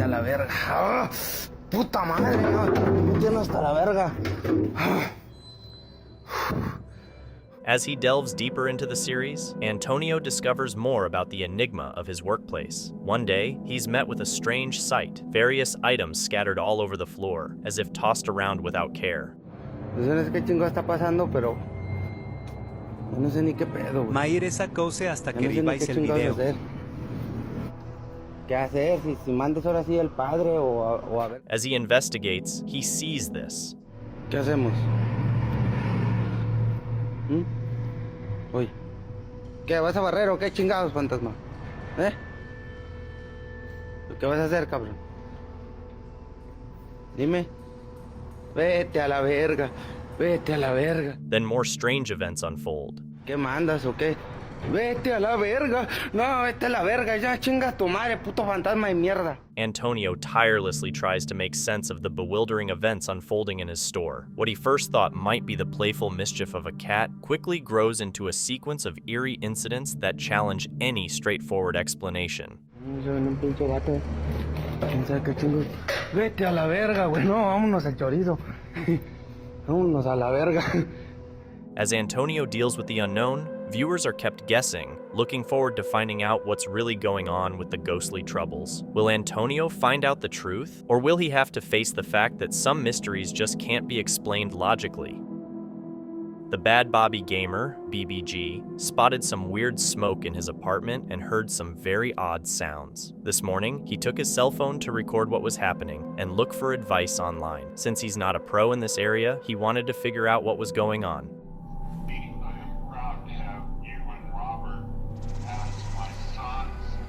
a la verga. ¡Ah! Puta madre, me tiene hasta la verga. ¡Ah! As he delves deeper into the series, Antonio discovers more about the enigma of his workplace. One day, he's met with a strange sight, various items scattered all over the floor, as if tossed around without care. No sé qué chingo está pasando, pero no sé ni qué pedo, güey. Maire sacóse hasta que viváis el video. ¿Qué hacer? Si mandas ahora sí el padre o a ver. As he investigates, he sees this. ¿Qué hacemos? Oye, ¿qué vas a barrer o qué chingados, fantasma? ¿Qué vas a hacer, cabrón? Dime. Vete a la verga, vete a la verga. Then more strange events unfold. ¿Qué mandas o qué? Vete a la verga. No, vete a la verga. Ya chinga tu madre, puto fantasma de mierda. Antonio tirelessly tries to make sense of the bewildering events unfolding in his store. What he first thought might be the playful mischief of a cat quickly grows into a sequence of eerie incidents that challenge any straightforward explanation. Vete a la verga, güey. No, vámonos al chorizo. Vámonos a la verga. As Antonio deals with the unknown, viewers are kept guessing, looking forward to finding out what's really going on with the ghostly troubles. Will Antonio find out the truth, or will he have to face the fact that some mysteries just can't be explained logically? The Bad Bobby Gamer, BBG, spotted some weird smoke in his apartment and heard some very odd sounds. This morning, he took his cell phone to record what was happening and look for advice online. Since he's not a pro in this area, he wanted to figure out what was going on.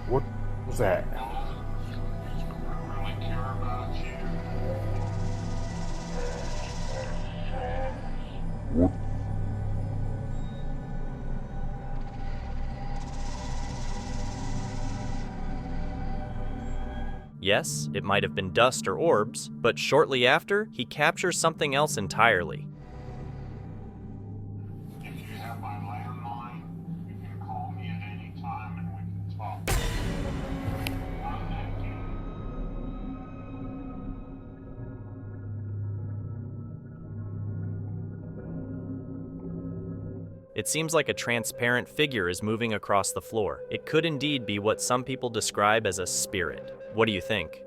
What was that? What? Yes, it might have been dust or orbs, but shortly after, he captures something else entirely. It seems like a transparent figure is moving across the floor. It could indeed be what some people describe as a spirit. What do you think?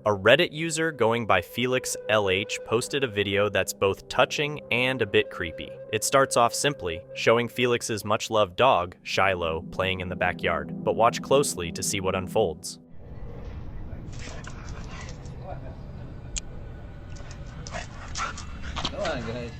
A Reddit user going by FelixLH posted a video that's both touching and a bit creepy. It starts off simply, showing Felix's much-loved dog, Shiloh, playing in the backyard. But watch closely to see what unfolds. Come on, guys.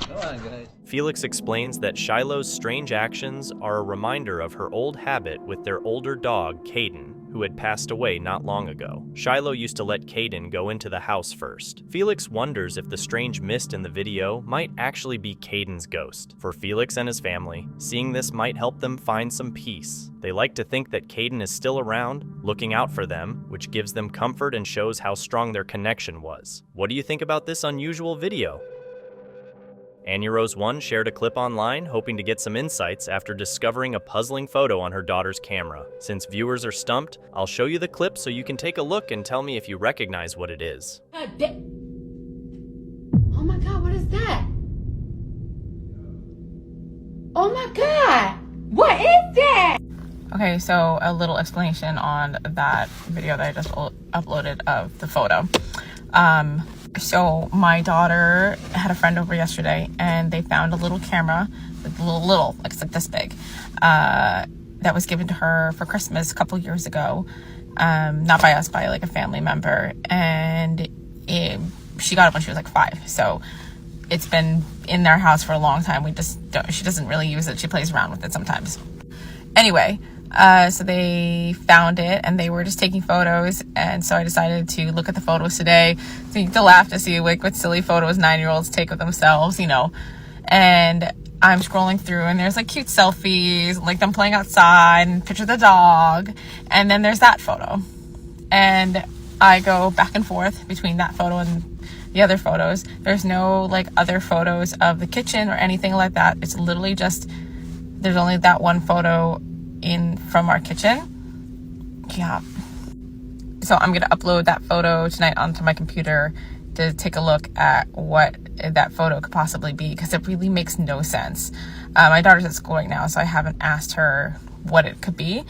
Come on. on, guys. Felix explains that Shiloh's strange actions are a reminder of her old habit with their older dog, Caden, who had passed away not long ago. Shiloh used to let Caden go into the house first. Felix wonders if the strange mist in the video might actually be Caden's ghost. For Felix and his family, seeing this might help them find some peace. They like to think that Caden is still around, looking out for them, which gives them comfort and shows how strong their connection was. What do you think about this unusual video? Annie Rose 1 shared a clip online, hoping to get some insights after discovering a puzzling photo on her daughter's camera. Since viewers are stumped, I'll show you the clip so you can take a look and tell me if you recognize what it is. Oh my God, what is that? Oh my God, what is that? Okay, so a little explanation on that video that I just uploaded of the photo. So my daughter had a friend over yesterday, and they found a little camera, little, like it's like this big, that was given to her for Christmas a couple years ago. Not by us, by like a family member, and she got it when she was like 5. So it's been in their house for a long time. She doesn't really use it. She plays around with it sometimes. Anyway, so they found it and they were just taking photos, and so I decided to look at the photos today to laugh to see like what silly photos 9-year-olds take of themselves, you know. And I'm scrolling through and there's like cute selfies, like them playing outside and picture of the dog, and then there's that photo. And I go back and forth between that photo and the other photos. There's no like other photos of the kitchen or anything like that. It's literally just, there's only that one photo from our kitchen. Yeah. So I'm gonna upload that photo tonight onto my computer to take a look at what that photo could possibly be, because it really makes no sense. My daughter's at school right now, so I haven't asked her what it could be.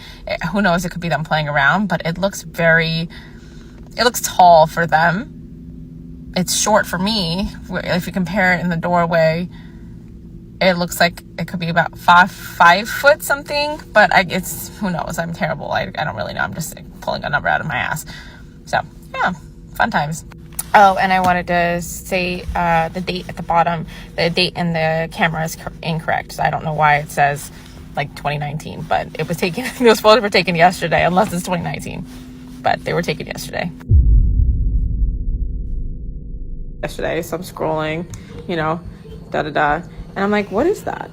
Who knows, it could be them playing around, but it looks tall for them. It's short for me. If you compare it in the doorway, it looks like it could be about 5 foot something, but it's, who knows? I'm terrible. I don't really know. I'm just like, pulling a number out of my ass. So yeah, fun times. Oh, and I wanted to say the date at the bottom. The date in the camera is incorrect. So I don't know why it says like 2019, but it was taken. Those photos were taken yesterday, unless it's 2019, but they were taken yesterday. So I'm scrolling, you know, and I'm like, what is that?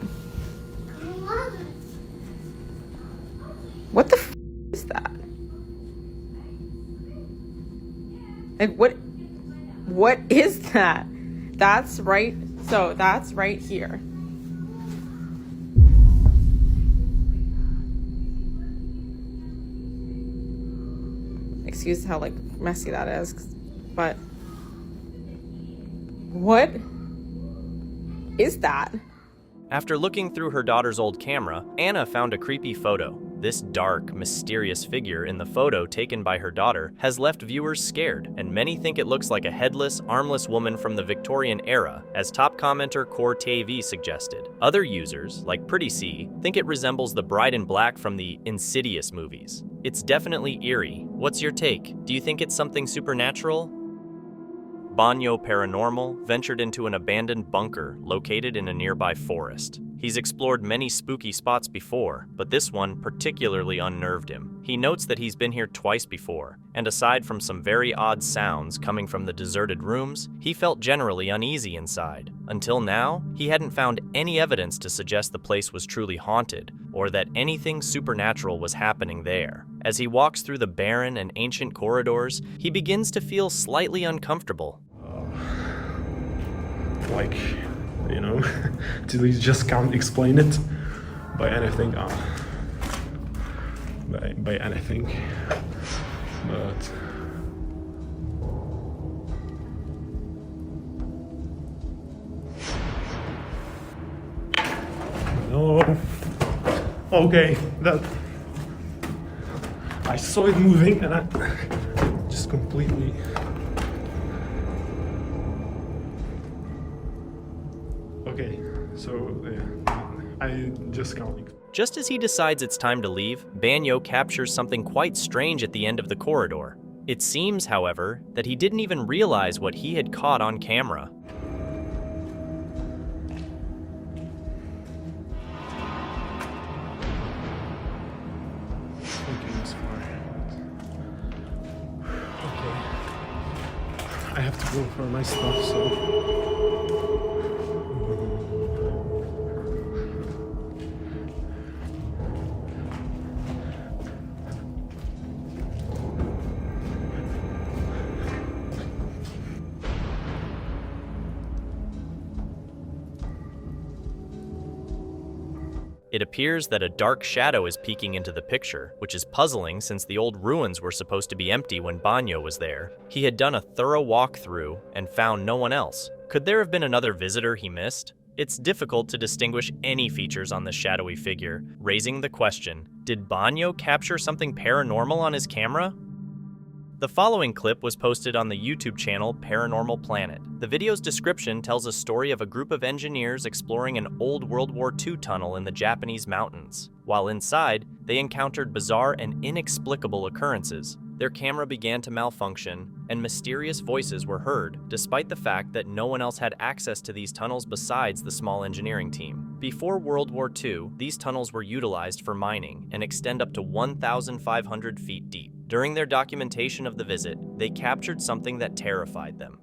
What the f is that? Like, what is that? That's right here. Excuse how like messy that is, but what is that? After looking through her daughter's old camera, Anna found a creepy photo. This dark, mysterious figure in the photo taken by her daughter has left viewers scared, and many think it looks like a headless, armless woman from the Victorian era, as top commenter Core TV suggested. Other users, like Pretty C, think it resembles the bride in black from the Insidious movies. It's definitely eerie. What's your take? Do you think it's something supernatural? Banyo Paranormal ventured into an abandoned bunker located in a nearby forest. He's explored many spooky spots before, but this one particularly unnerved him. He notes that he's been here twice before, and aside from some very odd sounds coming from the deserted rooms, he felt generally uneasy inside. Until now, he hadn't found any evidence to suggest the place was truly haunted, or that anything supernatural was happening there. As he walks through the barren and ancient corridors, he begins to feel slightly uncomfortable. Like, you know, you just can't explain it by anything. By anything. But no. Okay, that I saw it moving and I just completely. Okay, so yeah, I just can't. Just as he decides it's time to leave, Banyo captures something quite strange at the end of the corridor. It seems, however, that he didn't even realize what he had caught on camera. to go for my stuff, so. It appears that a dark shadow is peeking into the picture, which is puzzling since the old ruins were supposed to be empty when Banyo was there. He had done a thorough walkthrough and found no one else. Could there have been another visitor he missed? It's difficult to distinguish any features on this shadowy figure, raising the question, did Banyo capture something paranormal on his camera? The following clip was posted on the YouTube channel Paranormal Planet. The video's description tells a story of a group of engineers exploring an old World War II tunnel in the Japanese mountains. While inside, they encountered bizarre and inexplicable occurrences. Their camera began to malfunction, and mysterious voices were heard, despite the fact that no one else had access to these tunnels besides the small engineering team. Before World War II, these tunnels were utilized for mining and extend up to 1,500 feet deep. During their documentation of the visit, they captured something that terrified them.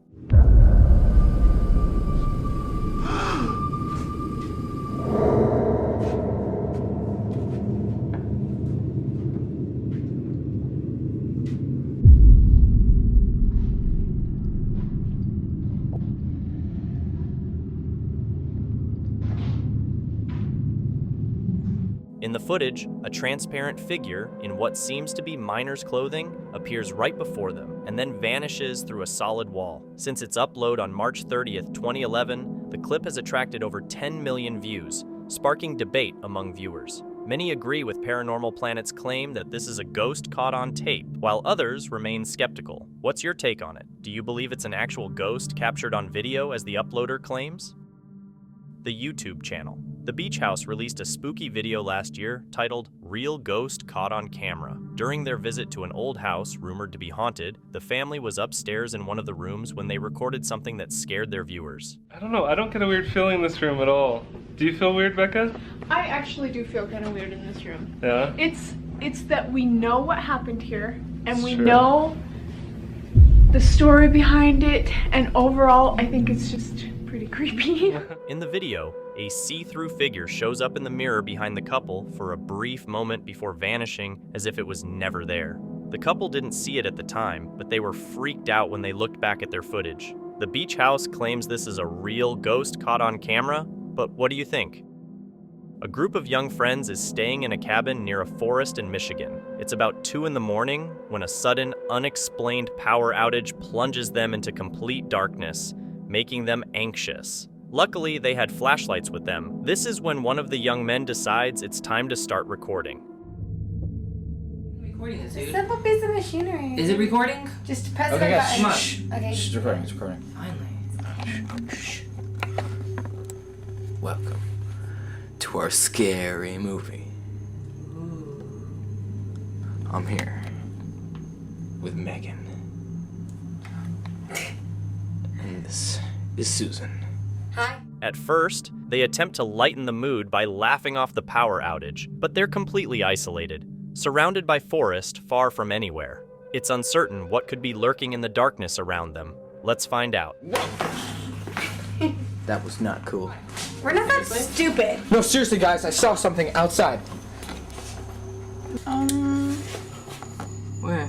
In the footage, a transparent figure in what seems to be miner's clothing appears right before them and then vanishes through a solid wall. Since its upload on March 30th, 2011, the clip has attracted over 10 million views, sparking debate among viewers. Many agree with Paranormal Planet's claim that this is a ghost caught on tape, while others remain skeptical. What's your take on it? Do you believe it's an actual ghost captured on video as the uploader claims? The YouTube channel. The Beach House released a spooky video last year titled Real Ghost Caught on Camera. During their visit to an old house rumored to be haunted, the family was upstairs in one of the rooms when they recorded something that scared their viewers. I don't know, I don't get a weird feeling in this room at all. Do you feel weird, Becca? I actually do feel kind of weird in this room. Yeah? It's that we know what happened here, and we Sure. know the story behind it, and overall, I think it's just pretty creepy. In the video, a see-through figure shows up in the mirror behind the couple for a brief moment before vanishing as if it was never there. The couple didn't see it at the time, but they were freaked out when they looked back at their footage. The Beach House claims this is a real ghost caught on camera, but what do you think? A group of young friends is staying in a cabin near a forest in Michigan. It's about 2 in the morning when a sudden, unexplained power outage plunges them into complete darkness, making them anxious. Luckily, they had flashlights with them. This is when one of the young men decides it's time to start recording. Recording this, dude. Simple piece of machinery. Is it recording? Just press Okay, the guys, button. come on. Shh. Okay. It's recording. It's recording. Finally. Welcome to our scary movie. I'm here with Megan. And this is Susan. Hi. At first, they attempt to lighten the mood by laughing off the power outage, but they're completely isolated, surrounded by forest far from anywhere. It's uncertain what could be lurking in the darkness around them. Let's find out. That was not cool. We're not that stupid. No, seriously, guys, I saw something outside. Where?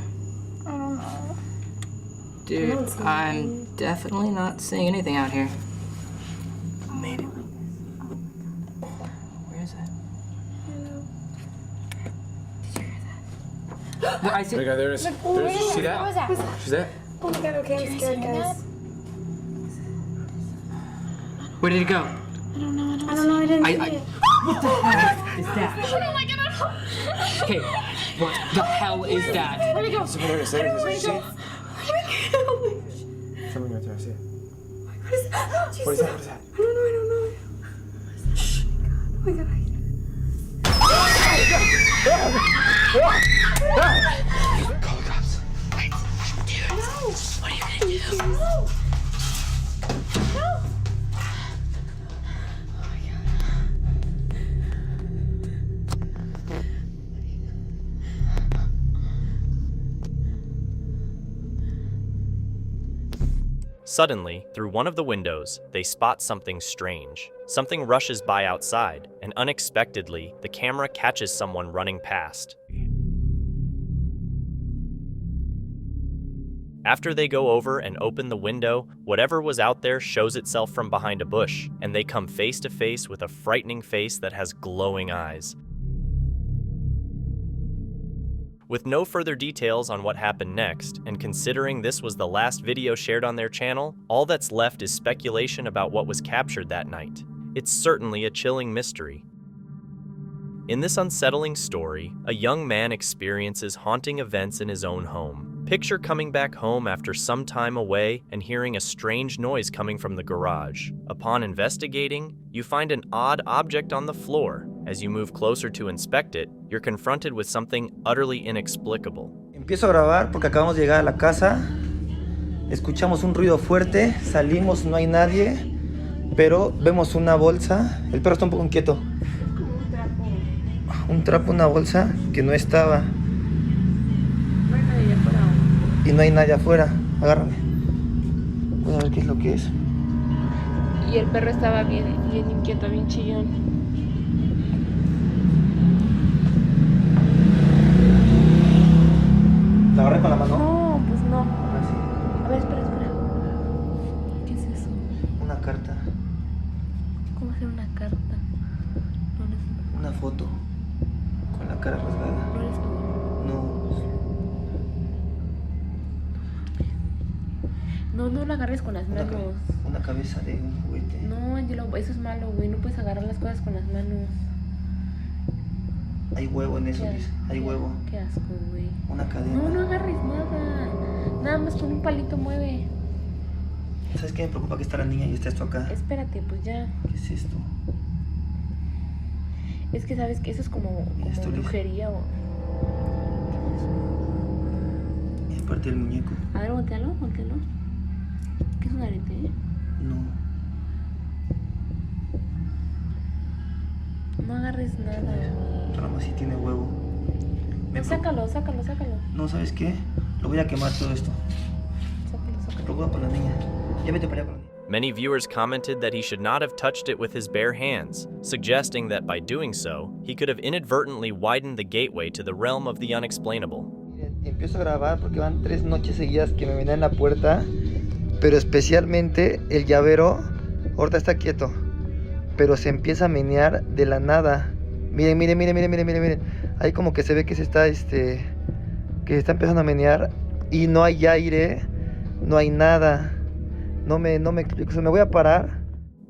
I don't know. Dude, I don't see I'm definitely not seeing anything out here. Maybe. Where is that? No, I see. There it is. What There it is. was See that? that? What was that? See that? Oh my god, okay, I'm scared, guys. Where did it go? I don't know, I didn't see it. What the hell is that? Oh my god, Okay, what the hell is that? Where'd it go? There it is. There it is. Where'd it See go? it? Something right there. I see it. What is that? What is that? What is that? I don't know. Shh. Oh my god. Call the cops. Wait. Dude. No. What are you gonna do? No. No. Suddenly, through one of the windows, they spot something strange. Something rushes by outside, and unexpectedly, the camera catches someone running past. After they go over and open the window, whatever was out there shows itself from behind a bush, and they come face to face with a frightening face that has glowing eyes. With no further details on what happened next, and considering this was the last video shared on their channel, all that's left is speculation about what was captured that night. It's certainly a chilling mystery. In this unsettling story, a young man experiences haunting events in his own home. Picture coming back home after some time away and hearing a strange noise coming from the garage. Upon investigating, you find an odd object on the floor. As you move closer to inspect it, you're confronted with something utterly inexplicable. Empiezo a grabar porque acabamos de llegar a la casa. Escuchamos un ruido fuerte, salimos, no hay nadie, pero vemos una bolsa. El perro está un poco inquieto. Un trapo, una bolsa que no estaba. No hay nadie afuera. Y no hay nadie afuera. Agárrame. Voy a ver qué es lo que es. Y el perro estaba bien inquieto, bien chillón. ¿La agarré con la mano? No, pues no. A ver, espera. ¿Qué es eso? Una carta. ¿Cómo hacer una carta? Una foto. Con la cara rasgada. ¿No eres tú? No. No la agarres con las manos. Una cabeza de un juguete. No, Angelo, eso es malo, güey. No puedes agarrar las cosas con las manos. Hay huevo en eso, Liz. Hay huevo. Qué asco, güey. Una cadena. No agarres nada. Nada más con un palito mueve. ¿Sabes qué me preocupa? Que está la niña y está esto acá. Espérate, pues ya. ¿Qué es esto? Es que sabes que eso es como brujería o... Es parte del muñeco. A ver, voltealo. ¿Qué es un arete? No agarres nada. Rama sí tiene huevo. No, sácalo. No, ¿sabes qué? Lo voy a quemar todo esto. Sácalo. Preocupa por la niña. Ya vete para allá con la niña. Many viewers commented that he should not have touched it with his bare hands, suggesting that by doing so, he could have inadvertently widened the gateway to the realm of the unexplainable. Empiezo a grabar porque van 3 noches seguidas que me venían en la puerta, pero especialmente el llavero, ahorita está quieto, pero se empieza a menear de la nada. Miren. Ahí como que se ve que se está, que se está empezando a menear y no hay aire, no hay nada. No me explico, se me voy a parar.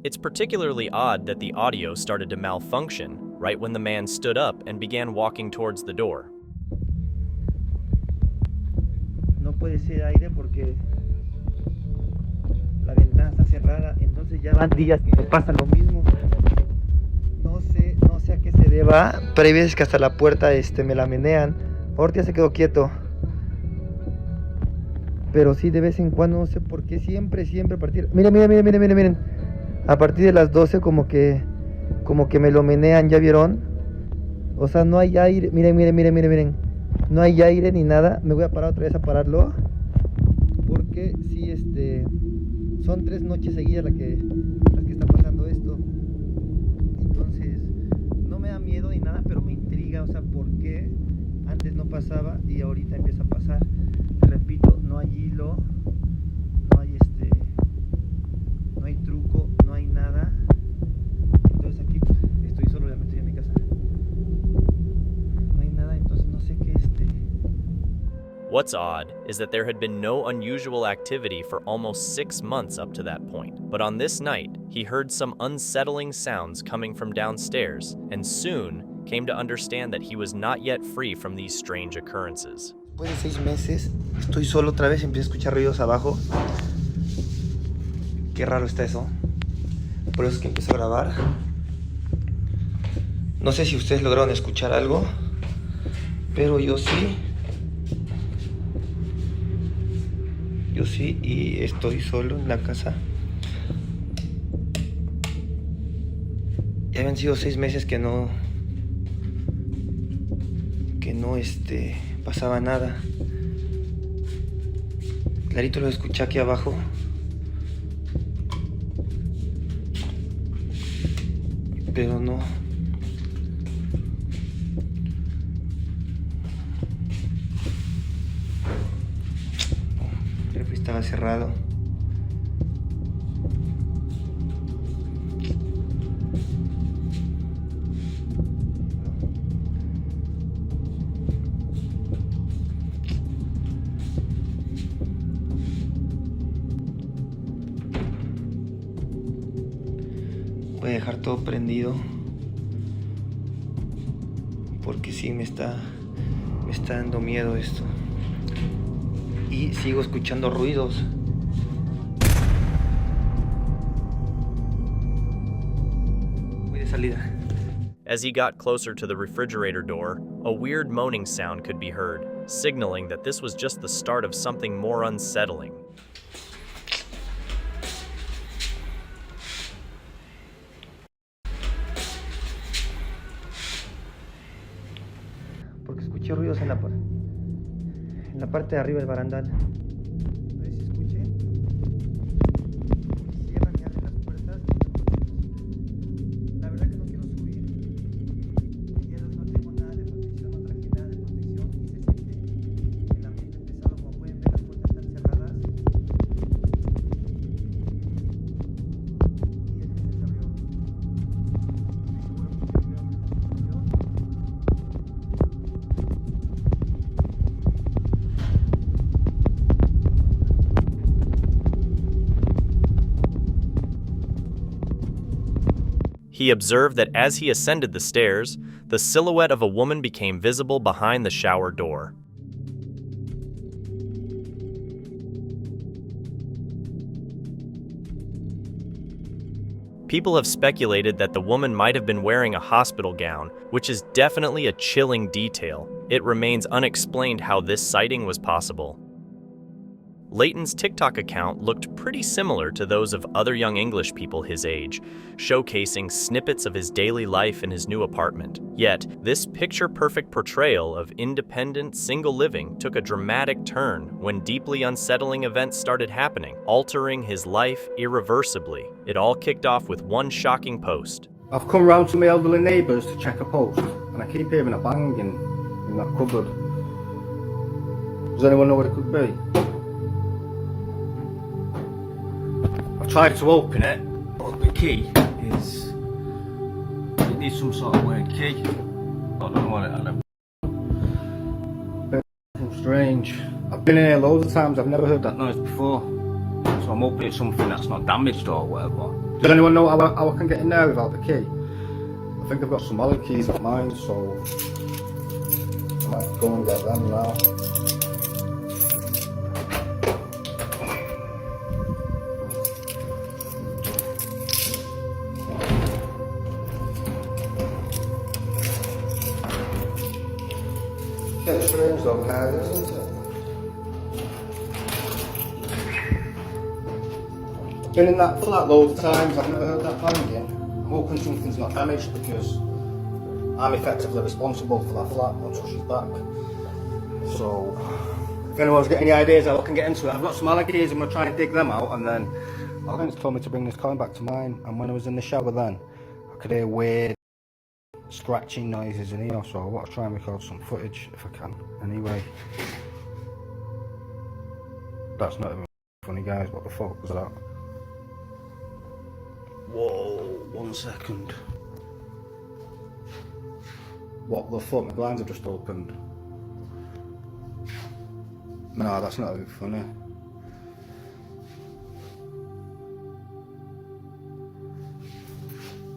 It's particularly odd that the audio started to malfunction right when the man stood up and began walking towards the door. No puede ser aire porque la ventana está cerrada, entonces ya van días que me pasa lo mismo. No sé a qué se deba, pero hay veces que hasta la puerta me la menean. Ahorita ya se quedó quieto. Pero sí, de vez en cuando, no sé por qué, siempre a partir... Miren. A partir de las 12 como que me lo menean, ¿ya vieron? O sea, no hay aire, miren. No hay aire ni nada. Me voy a parar otra vez a pararlo. Porque sí, son 3 noches seguidas las que está pasando esto. Entonces, no me da miedo ni nada, pero me intriga, o sea, ¿por qué antes no pasaba y ahorita empieza a pasar? Repito, no hay hilo, no hay no hay truco, no hay nada. Entonces aquí estoy solo, obviamente estoy en mi casa. No hay nada, entonces no sé qué What's odd is that there had been no unusual activity for almost 6 months up to that point, but on this night, he heard some unsettling sounds coming from downstairs, and soon came to understand that he was not yet free from these strange occurrences. Después de 6 meses, estoy solo otra vez, empiezo a escuchar ruidos abajo. Qué raro está eso. Por eso es que empiezo a grabar. No sé si ustedes lograron escuchar algo, pero yo sí. Y estoy solo en la casa. Ya habían sido 6 meses que no pasaba nada. Clarito lo escuché aquí abajo. pero no. El refri estaba cerrado. Voy a dejar todo prendido porque sí me está dando miedo esto. Y sigo escuchando ruidos. Voy de salida. As he got closer to the refrigerator door, a weird moaning sound could be heard, signaling that this was just the start of something more unsettling. Porque escuché ruidos en la parte de arriba del barandal. A ver si escuché. Cierran y abren las puertas. La verdad que no quiero subir. El día de hoy no tengo nada de protección, no traje nada de protección y se siente el ambiente pesado. Como pueden ver, las puertas están cerradas. Y el que se abrió. He observed that as he ascended the stairs, the silhouette of a woman became visible behind the shower door. People have speculated that the woman might have been wearing a hospital gown, which is definitely a chilling detail. It remains unexplained how this sighting was possible. Leighton's TikTok account looked pretty similar to those of other young English people his age, showcasing snippets of his daily life in his new apartment. Yet, this picture-perfect portrayal of independent, single living took a dramatic turn when deeply unsettling events started happening, altering his life irreversibly. It all kicked off with one shocking post. I've come round to my elderly neighbours to check a post, and I keep hearing a bang in that cupboard. Does anyone know what it could be? I tried to open it, but the key is... it needs some sort of weird key. I don't know what it is. Bit strange. I've been in here loads of times, I've never heard that noise before. So I'm hoping it's something that's not damaged or whatever. Does anyone know how I can get in there without the key? I think I've got some other keys at mine, so I might go and get them now. It's strange though, guys, isn't it? Been in that flat loads of times, I've never heard that banging. I'm hoping something's not damaged because I'm effectively responsible for that flat once she's back. So, if anyone's got any ideas how I can get into it, I've got some other keys, I'm going to try and dig them out, and then my friends told me to bring this coin back to mine, and when I was in the shower then, I could hear weird scratching noises in here, so I want to try and record some footage if I can. Anyway, that's not even funny, guys. What the fuck was that? Whoa, 1 second. What the fuck? My blinds have just opened. No, that's not even funny.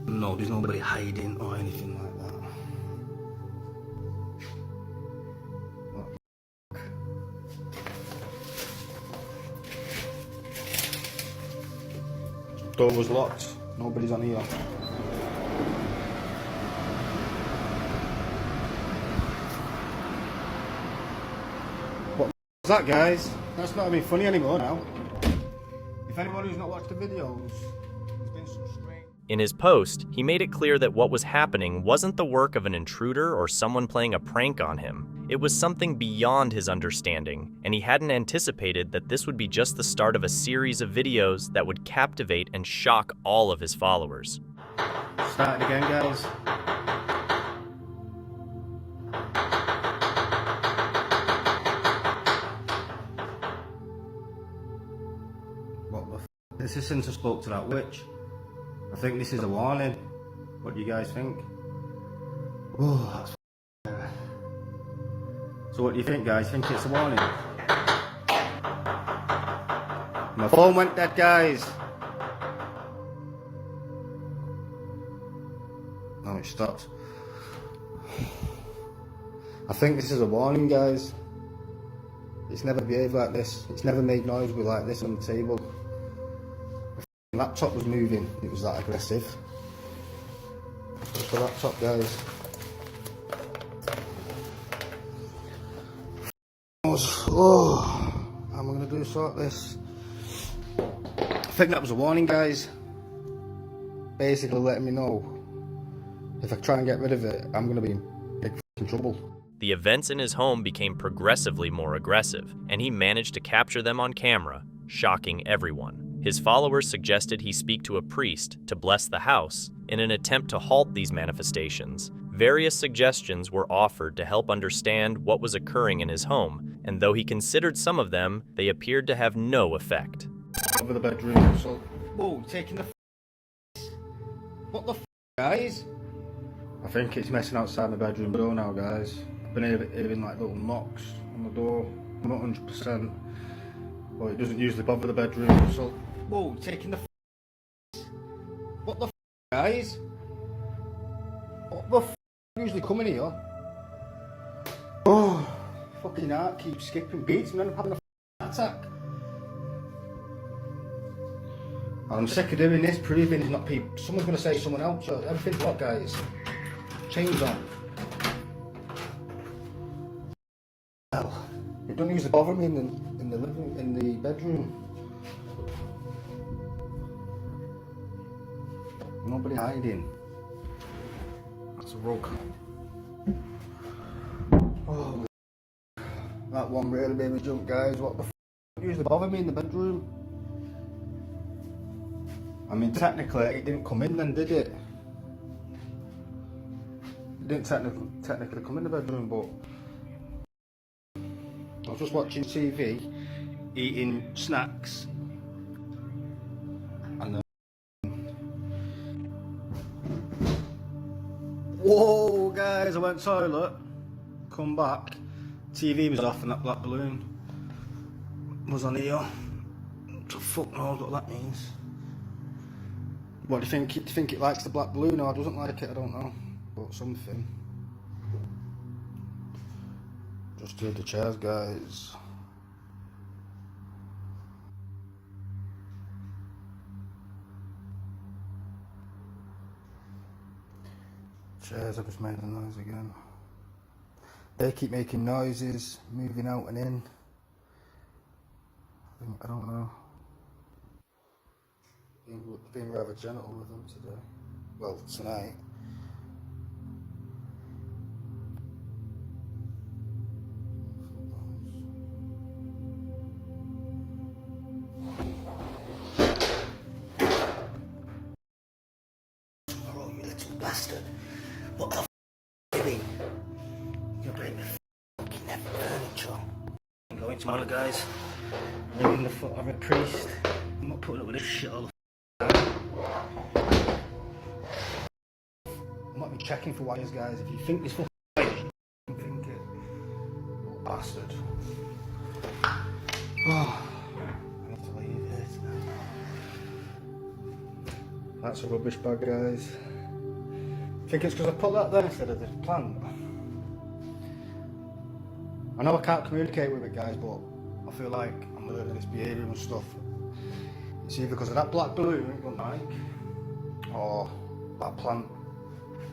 No, there's nobody hiding or anything like that. Door was locked. Nobody's on here. What was that, guys? That's not even funny anymore now. If anyone who's not watched the videos, there's been some strange... In his post, he made it clear that what was happening wasn't the work of an intruder or someone playing a prank on him. It was something beyond his understanding, and he hadn't anticipated that this would be just the start of a series of videos that would captivate and shock all of his followers. Start it again, guys. What the f? This is since I spoke to that witch. I think this is a warning. What do you guys think? Oh, that's f. So what do you think, guys? Think it's a warning? My phone went dead, guys. No, it stopped. I think this is a warning, guys. It's never behaved like this. It's never made noise with like this on the table. The laptop was moving. It was that aggressive. Just the laptop, guys. Oh, how am I going to do sort this? I think that was a warning, guys. Basically letting me know if I try and get rid of it, I'm going to be in big f***ing trouble. The events in his home became progressively more aggressive, and he managed to capture them on camera, shocking everyone. His followers suggested he speak to a priest to bless the house in an attempt to halt these manifestations. Various suggestions were offered to help understand what was occurring in his home, and though he considered some of them, they appeared to have no effect. Over the bedroom, so... Whoa, taking the f***. What the f***, guys? I think it's messing outside my bedroom door now, guys. I've been hearing like little knocks on the door. I'm not 100%. Well, it doesn't usually bother the bedroom, so... Whoa, taking the f***. What the f***, guys? What the f***? Usually coming here. Oh, fucking heart keeps skipping beats and then I'm having a f***ing attack. I'm sick of doing this, proving it's not people. Someone's going to say someone else, so everything's what, guys? Chains on. Well, it don't usually bother me in the bedroom. Nobody hiding. That's a rug. Oh, that one really made me jump, guys. What the f***? It usually bother me in the bedroom. I mean, technically, it didn't come in then, did it? It didn't technically come in the bedroom, but... I was just watching TV, eating snacks, and then... Whoa, guys, I went to the toilet, come back, TV was off and that black balloon was on here. So fuck knows what that means. What do you think? Do you think it likes the black balloon or doesn't like it? I don't know, but something. Just do the chairs, guys. Chairs have just made a noise again. They keep making noises, moving out and in. I don't know. Being rather gentle with them today. Well, tonight. Oh, you little bastard. What the f*** are you doing? You're breaking the f***ing furniture. I'm going tomorrow, guys. I'm ringing the foot of a priest. I'm not putting up with this shit all the I might be checking for wires, guys. If you think this fucking you think it. Little bastard. Oh, I have to leave this now. That's a rubbish bag, guys. I think it's because I put that there instead of the plant. I know I can't communicate with it, guys, but I feel like I'm learning this behaviour and stuff. It's either because of that black balloon it don't like, or that plant.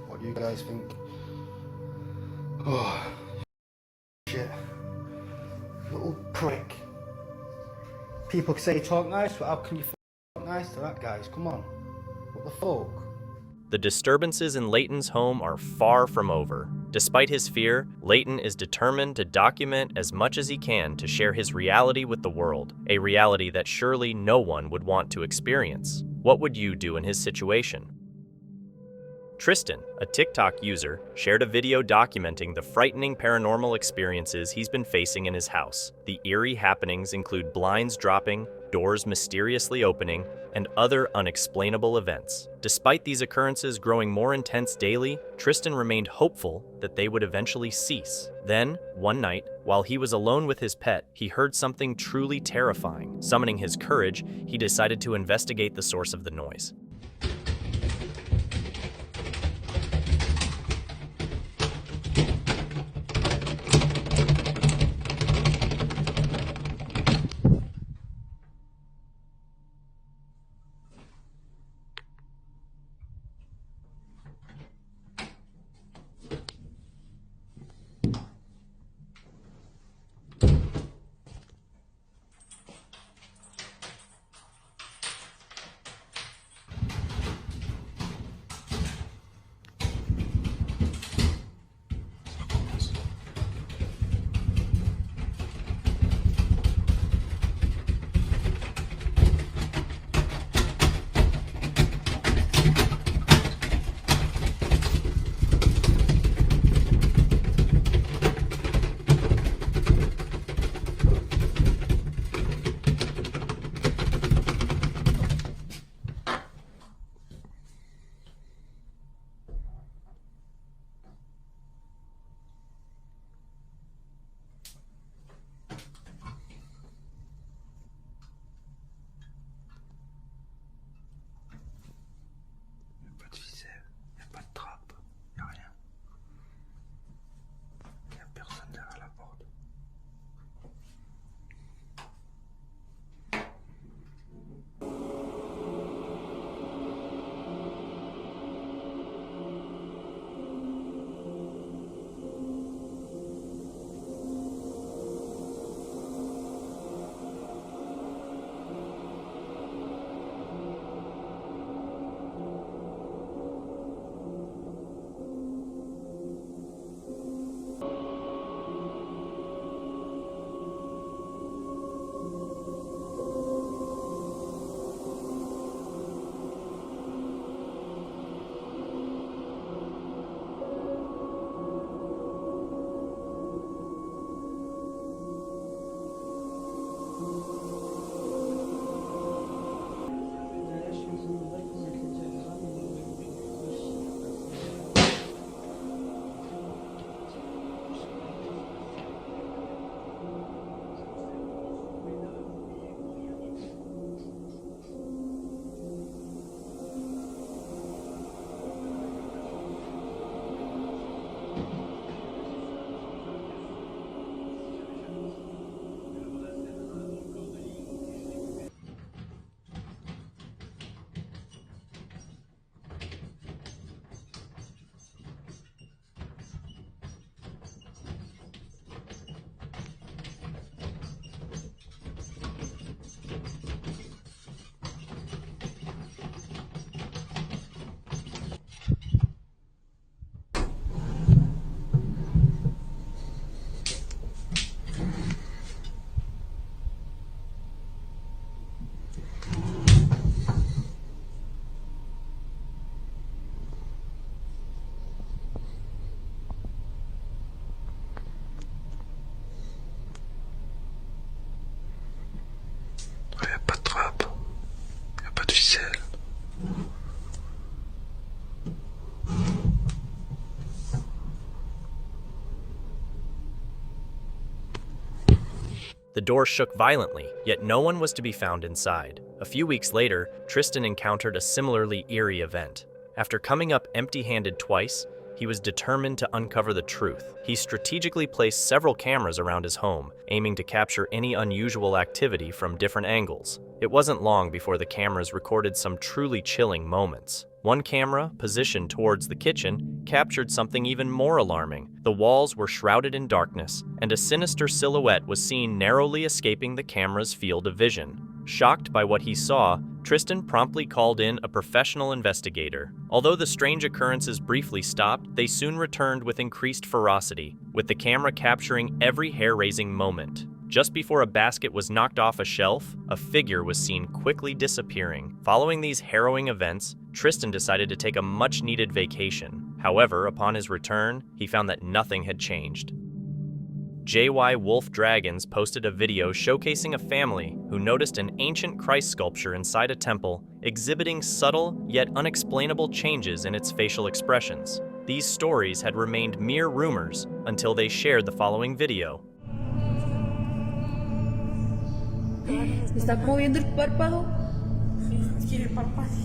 What do you guys think? Oh, shit. Little prick. People say talk nice, but how can you talk nice to that, guys? Come on. What the fuck? The disturbances in Leighton's home are far from over. Despite his fear, Leighton is determined to document as much as he can to share his reality with the world, a reality that surely no one would want to experience. What would you do in his situation? Tristan, a TikTok user, shared a video documenting the frightening paranormal experiences he's been facing in his house. The eerie happenings include blinds dropping, doors mysteriously opening, and other unexplainable events. Despite these occurrences growing more intense daily, Tristan remained hopeful that they would eventually cease. Then, one night, while he was alone with his pet, he heard something truly terrifying. Summoning his courage, he decided to investigate the source of the noise. The door shook violently, yet no one was to be found inside. A few weeks later, Tristan encountered a similarly eerie event. After coming up empty-handed twice, he was determined to uncover the truth. He strategically placed several cameras around his home, aiming to capture any unusual activity from different angles. It wasn't long before the cameras recorded some truly chilling moments. One camera, positioned towards the kitchen, captured something even more alarming. The walls were shrouded in darkness, and a sinister silhouette was seen narrowly escaping the camera's field of vision. Shocked by what he saw, Tristan promptly called in a professional investigator. Although the strange occurrences briefly stopped, they soon returned with increased ferocity, with the camera capturing every hair-raising moment. Just before a basket was knocked off a shelf, a figure was seen quickly disappearing. Following these harrowing events, Tristan decided to take a much-needed vacation. However, upon his return, he found that nothing had changed. JY Wolf Dragons posted a video showcasing a family who noticed an ancient Christ sculpture inside a temple exhibiting subtle yet unexplainable changes in its facial expressions. These stories had remained mere rumors until they shared the following video. ¿Está moviendo el párpado? Quiere parpadear.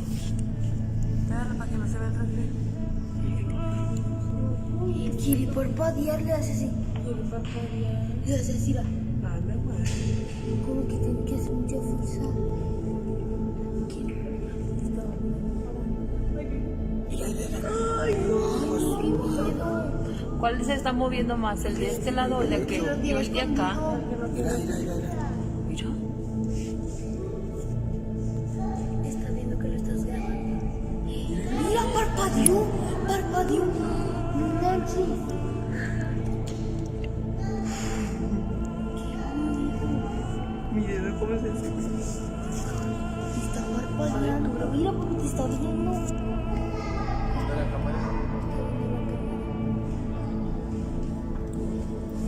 Dale para que no se vea el reflejo. Quiere parpadear, le hace así. Quiere parpadear. Le hace así, la. Anda, madre. Como que tiene que hacer mucha fuerza. Ay, ¿cuál se está moviendo más? ¿El de este lado o el de aquel? Yo el de acá. Mira. Está viendo que lo estás grabando. Mira, parpadeó. No manches. Mira cómo se hace. Está parpadeando. Mira porque te está viendo.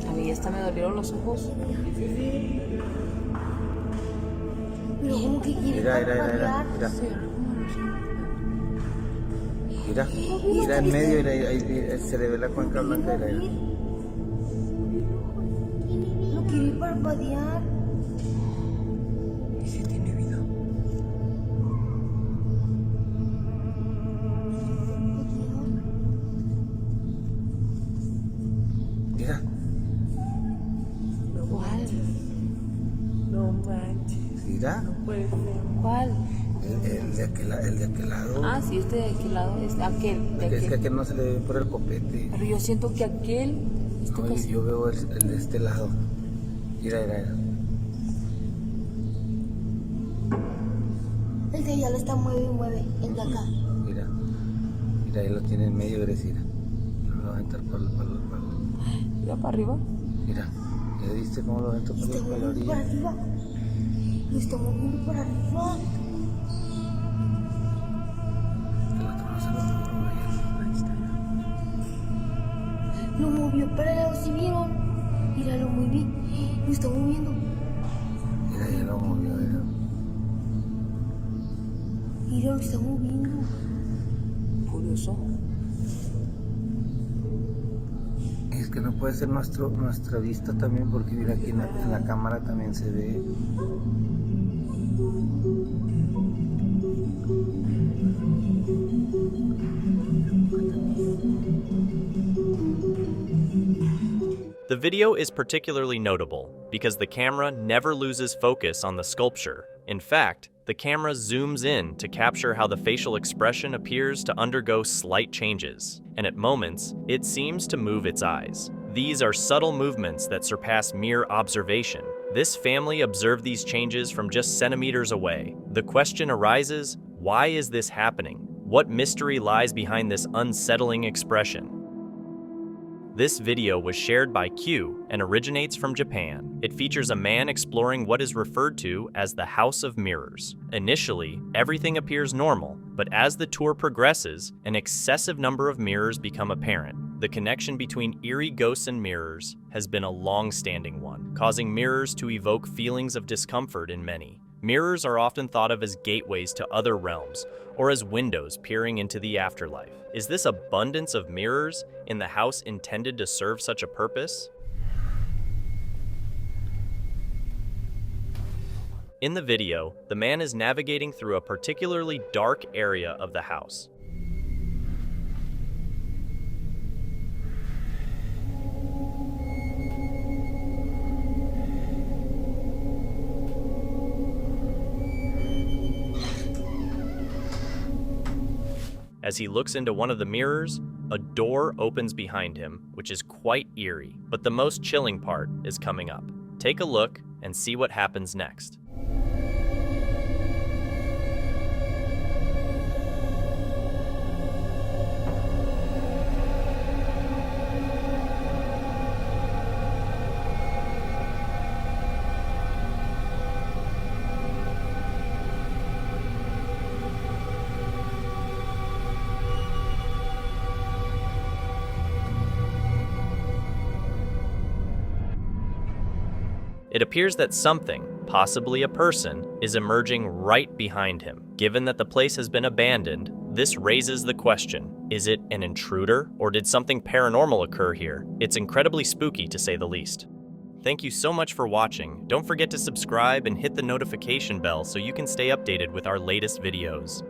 A mí hasta me dolieron los ojos. Pero como que quiere parpadear. Mira en medio, ahí se le ve la cuenca blanca. No quiere parpadear. ¿Y si tiene vida? Mira. ¿Cuál? No manches. Mira. No puede ser. ¿Cuál? El de aquel lado. Ah, sí, este de aquel lado es aquel. De Es que aquel. aquel no se le ve por el copete. Pero yo siento que aquel. No, yo veo el de este lado. Mira. El de allá lo está mueve. El de acá. Mira, ahí lo tiene en medio, Gresira. Lo va a entrar por Mira para arriba. Mira, ¿ya viste cómo lo va a entrar por la orilla? Para arriba. Lo está moviendo para arriba. Lo movió para el lado, ¿sí vieron? Mira, lo moví. Lo está moviendo. Mira, ya lo movió, mira. Mira, lo está moviendo. Curioso. Es que no puede ser nuestra vista también, porque mira aquí en la cámara también se ve. The video is particularly notable because the camera never loses focus on the sculpture. In fact, the camera zooms in to capture how the facial expression appears to undergo slight changes, and at moments, it seems to move its eyes. These are subtle movements that surpass mere observation. This family observed these changes from just centimeters away. The question arises, why is this happening? What mystery lies behind this unsettling expression? This video was shared by Q and originates from Japan. It features a man exploring what is referred to as the House of Mirrors. Initially, everything appears normal, but as the tour progresses, an excessive number of mirrors become apparent. The connection between eerie ghosts and mirrors has been a long-standing one, causing mirrors to evoke feelings of discomfort in many. Mirrors are often thought of as gateways to other realms, or as windows peering into the afterlife. Is this abundance of mirrors in the house intended to serve such a purpose? In the video, the man is navigating through a particularly dark area of the house. As he looks into one of the mirrors, a door opens behind him, which is quite eerie. But the most chilling part is coming up. Take a look and see what happens next. It appears that something, possibly a person, is emerging right behind him. Given that the place has been abandoned, this raises the question, is it an intruder or did something paranormal occur here? It's incredibly spooky to say the least. Thank you so much for watching. Don't forget to subscribe and hit the notification bell so you can stay updated with our latest videos.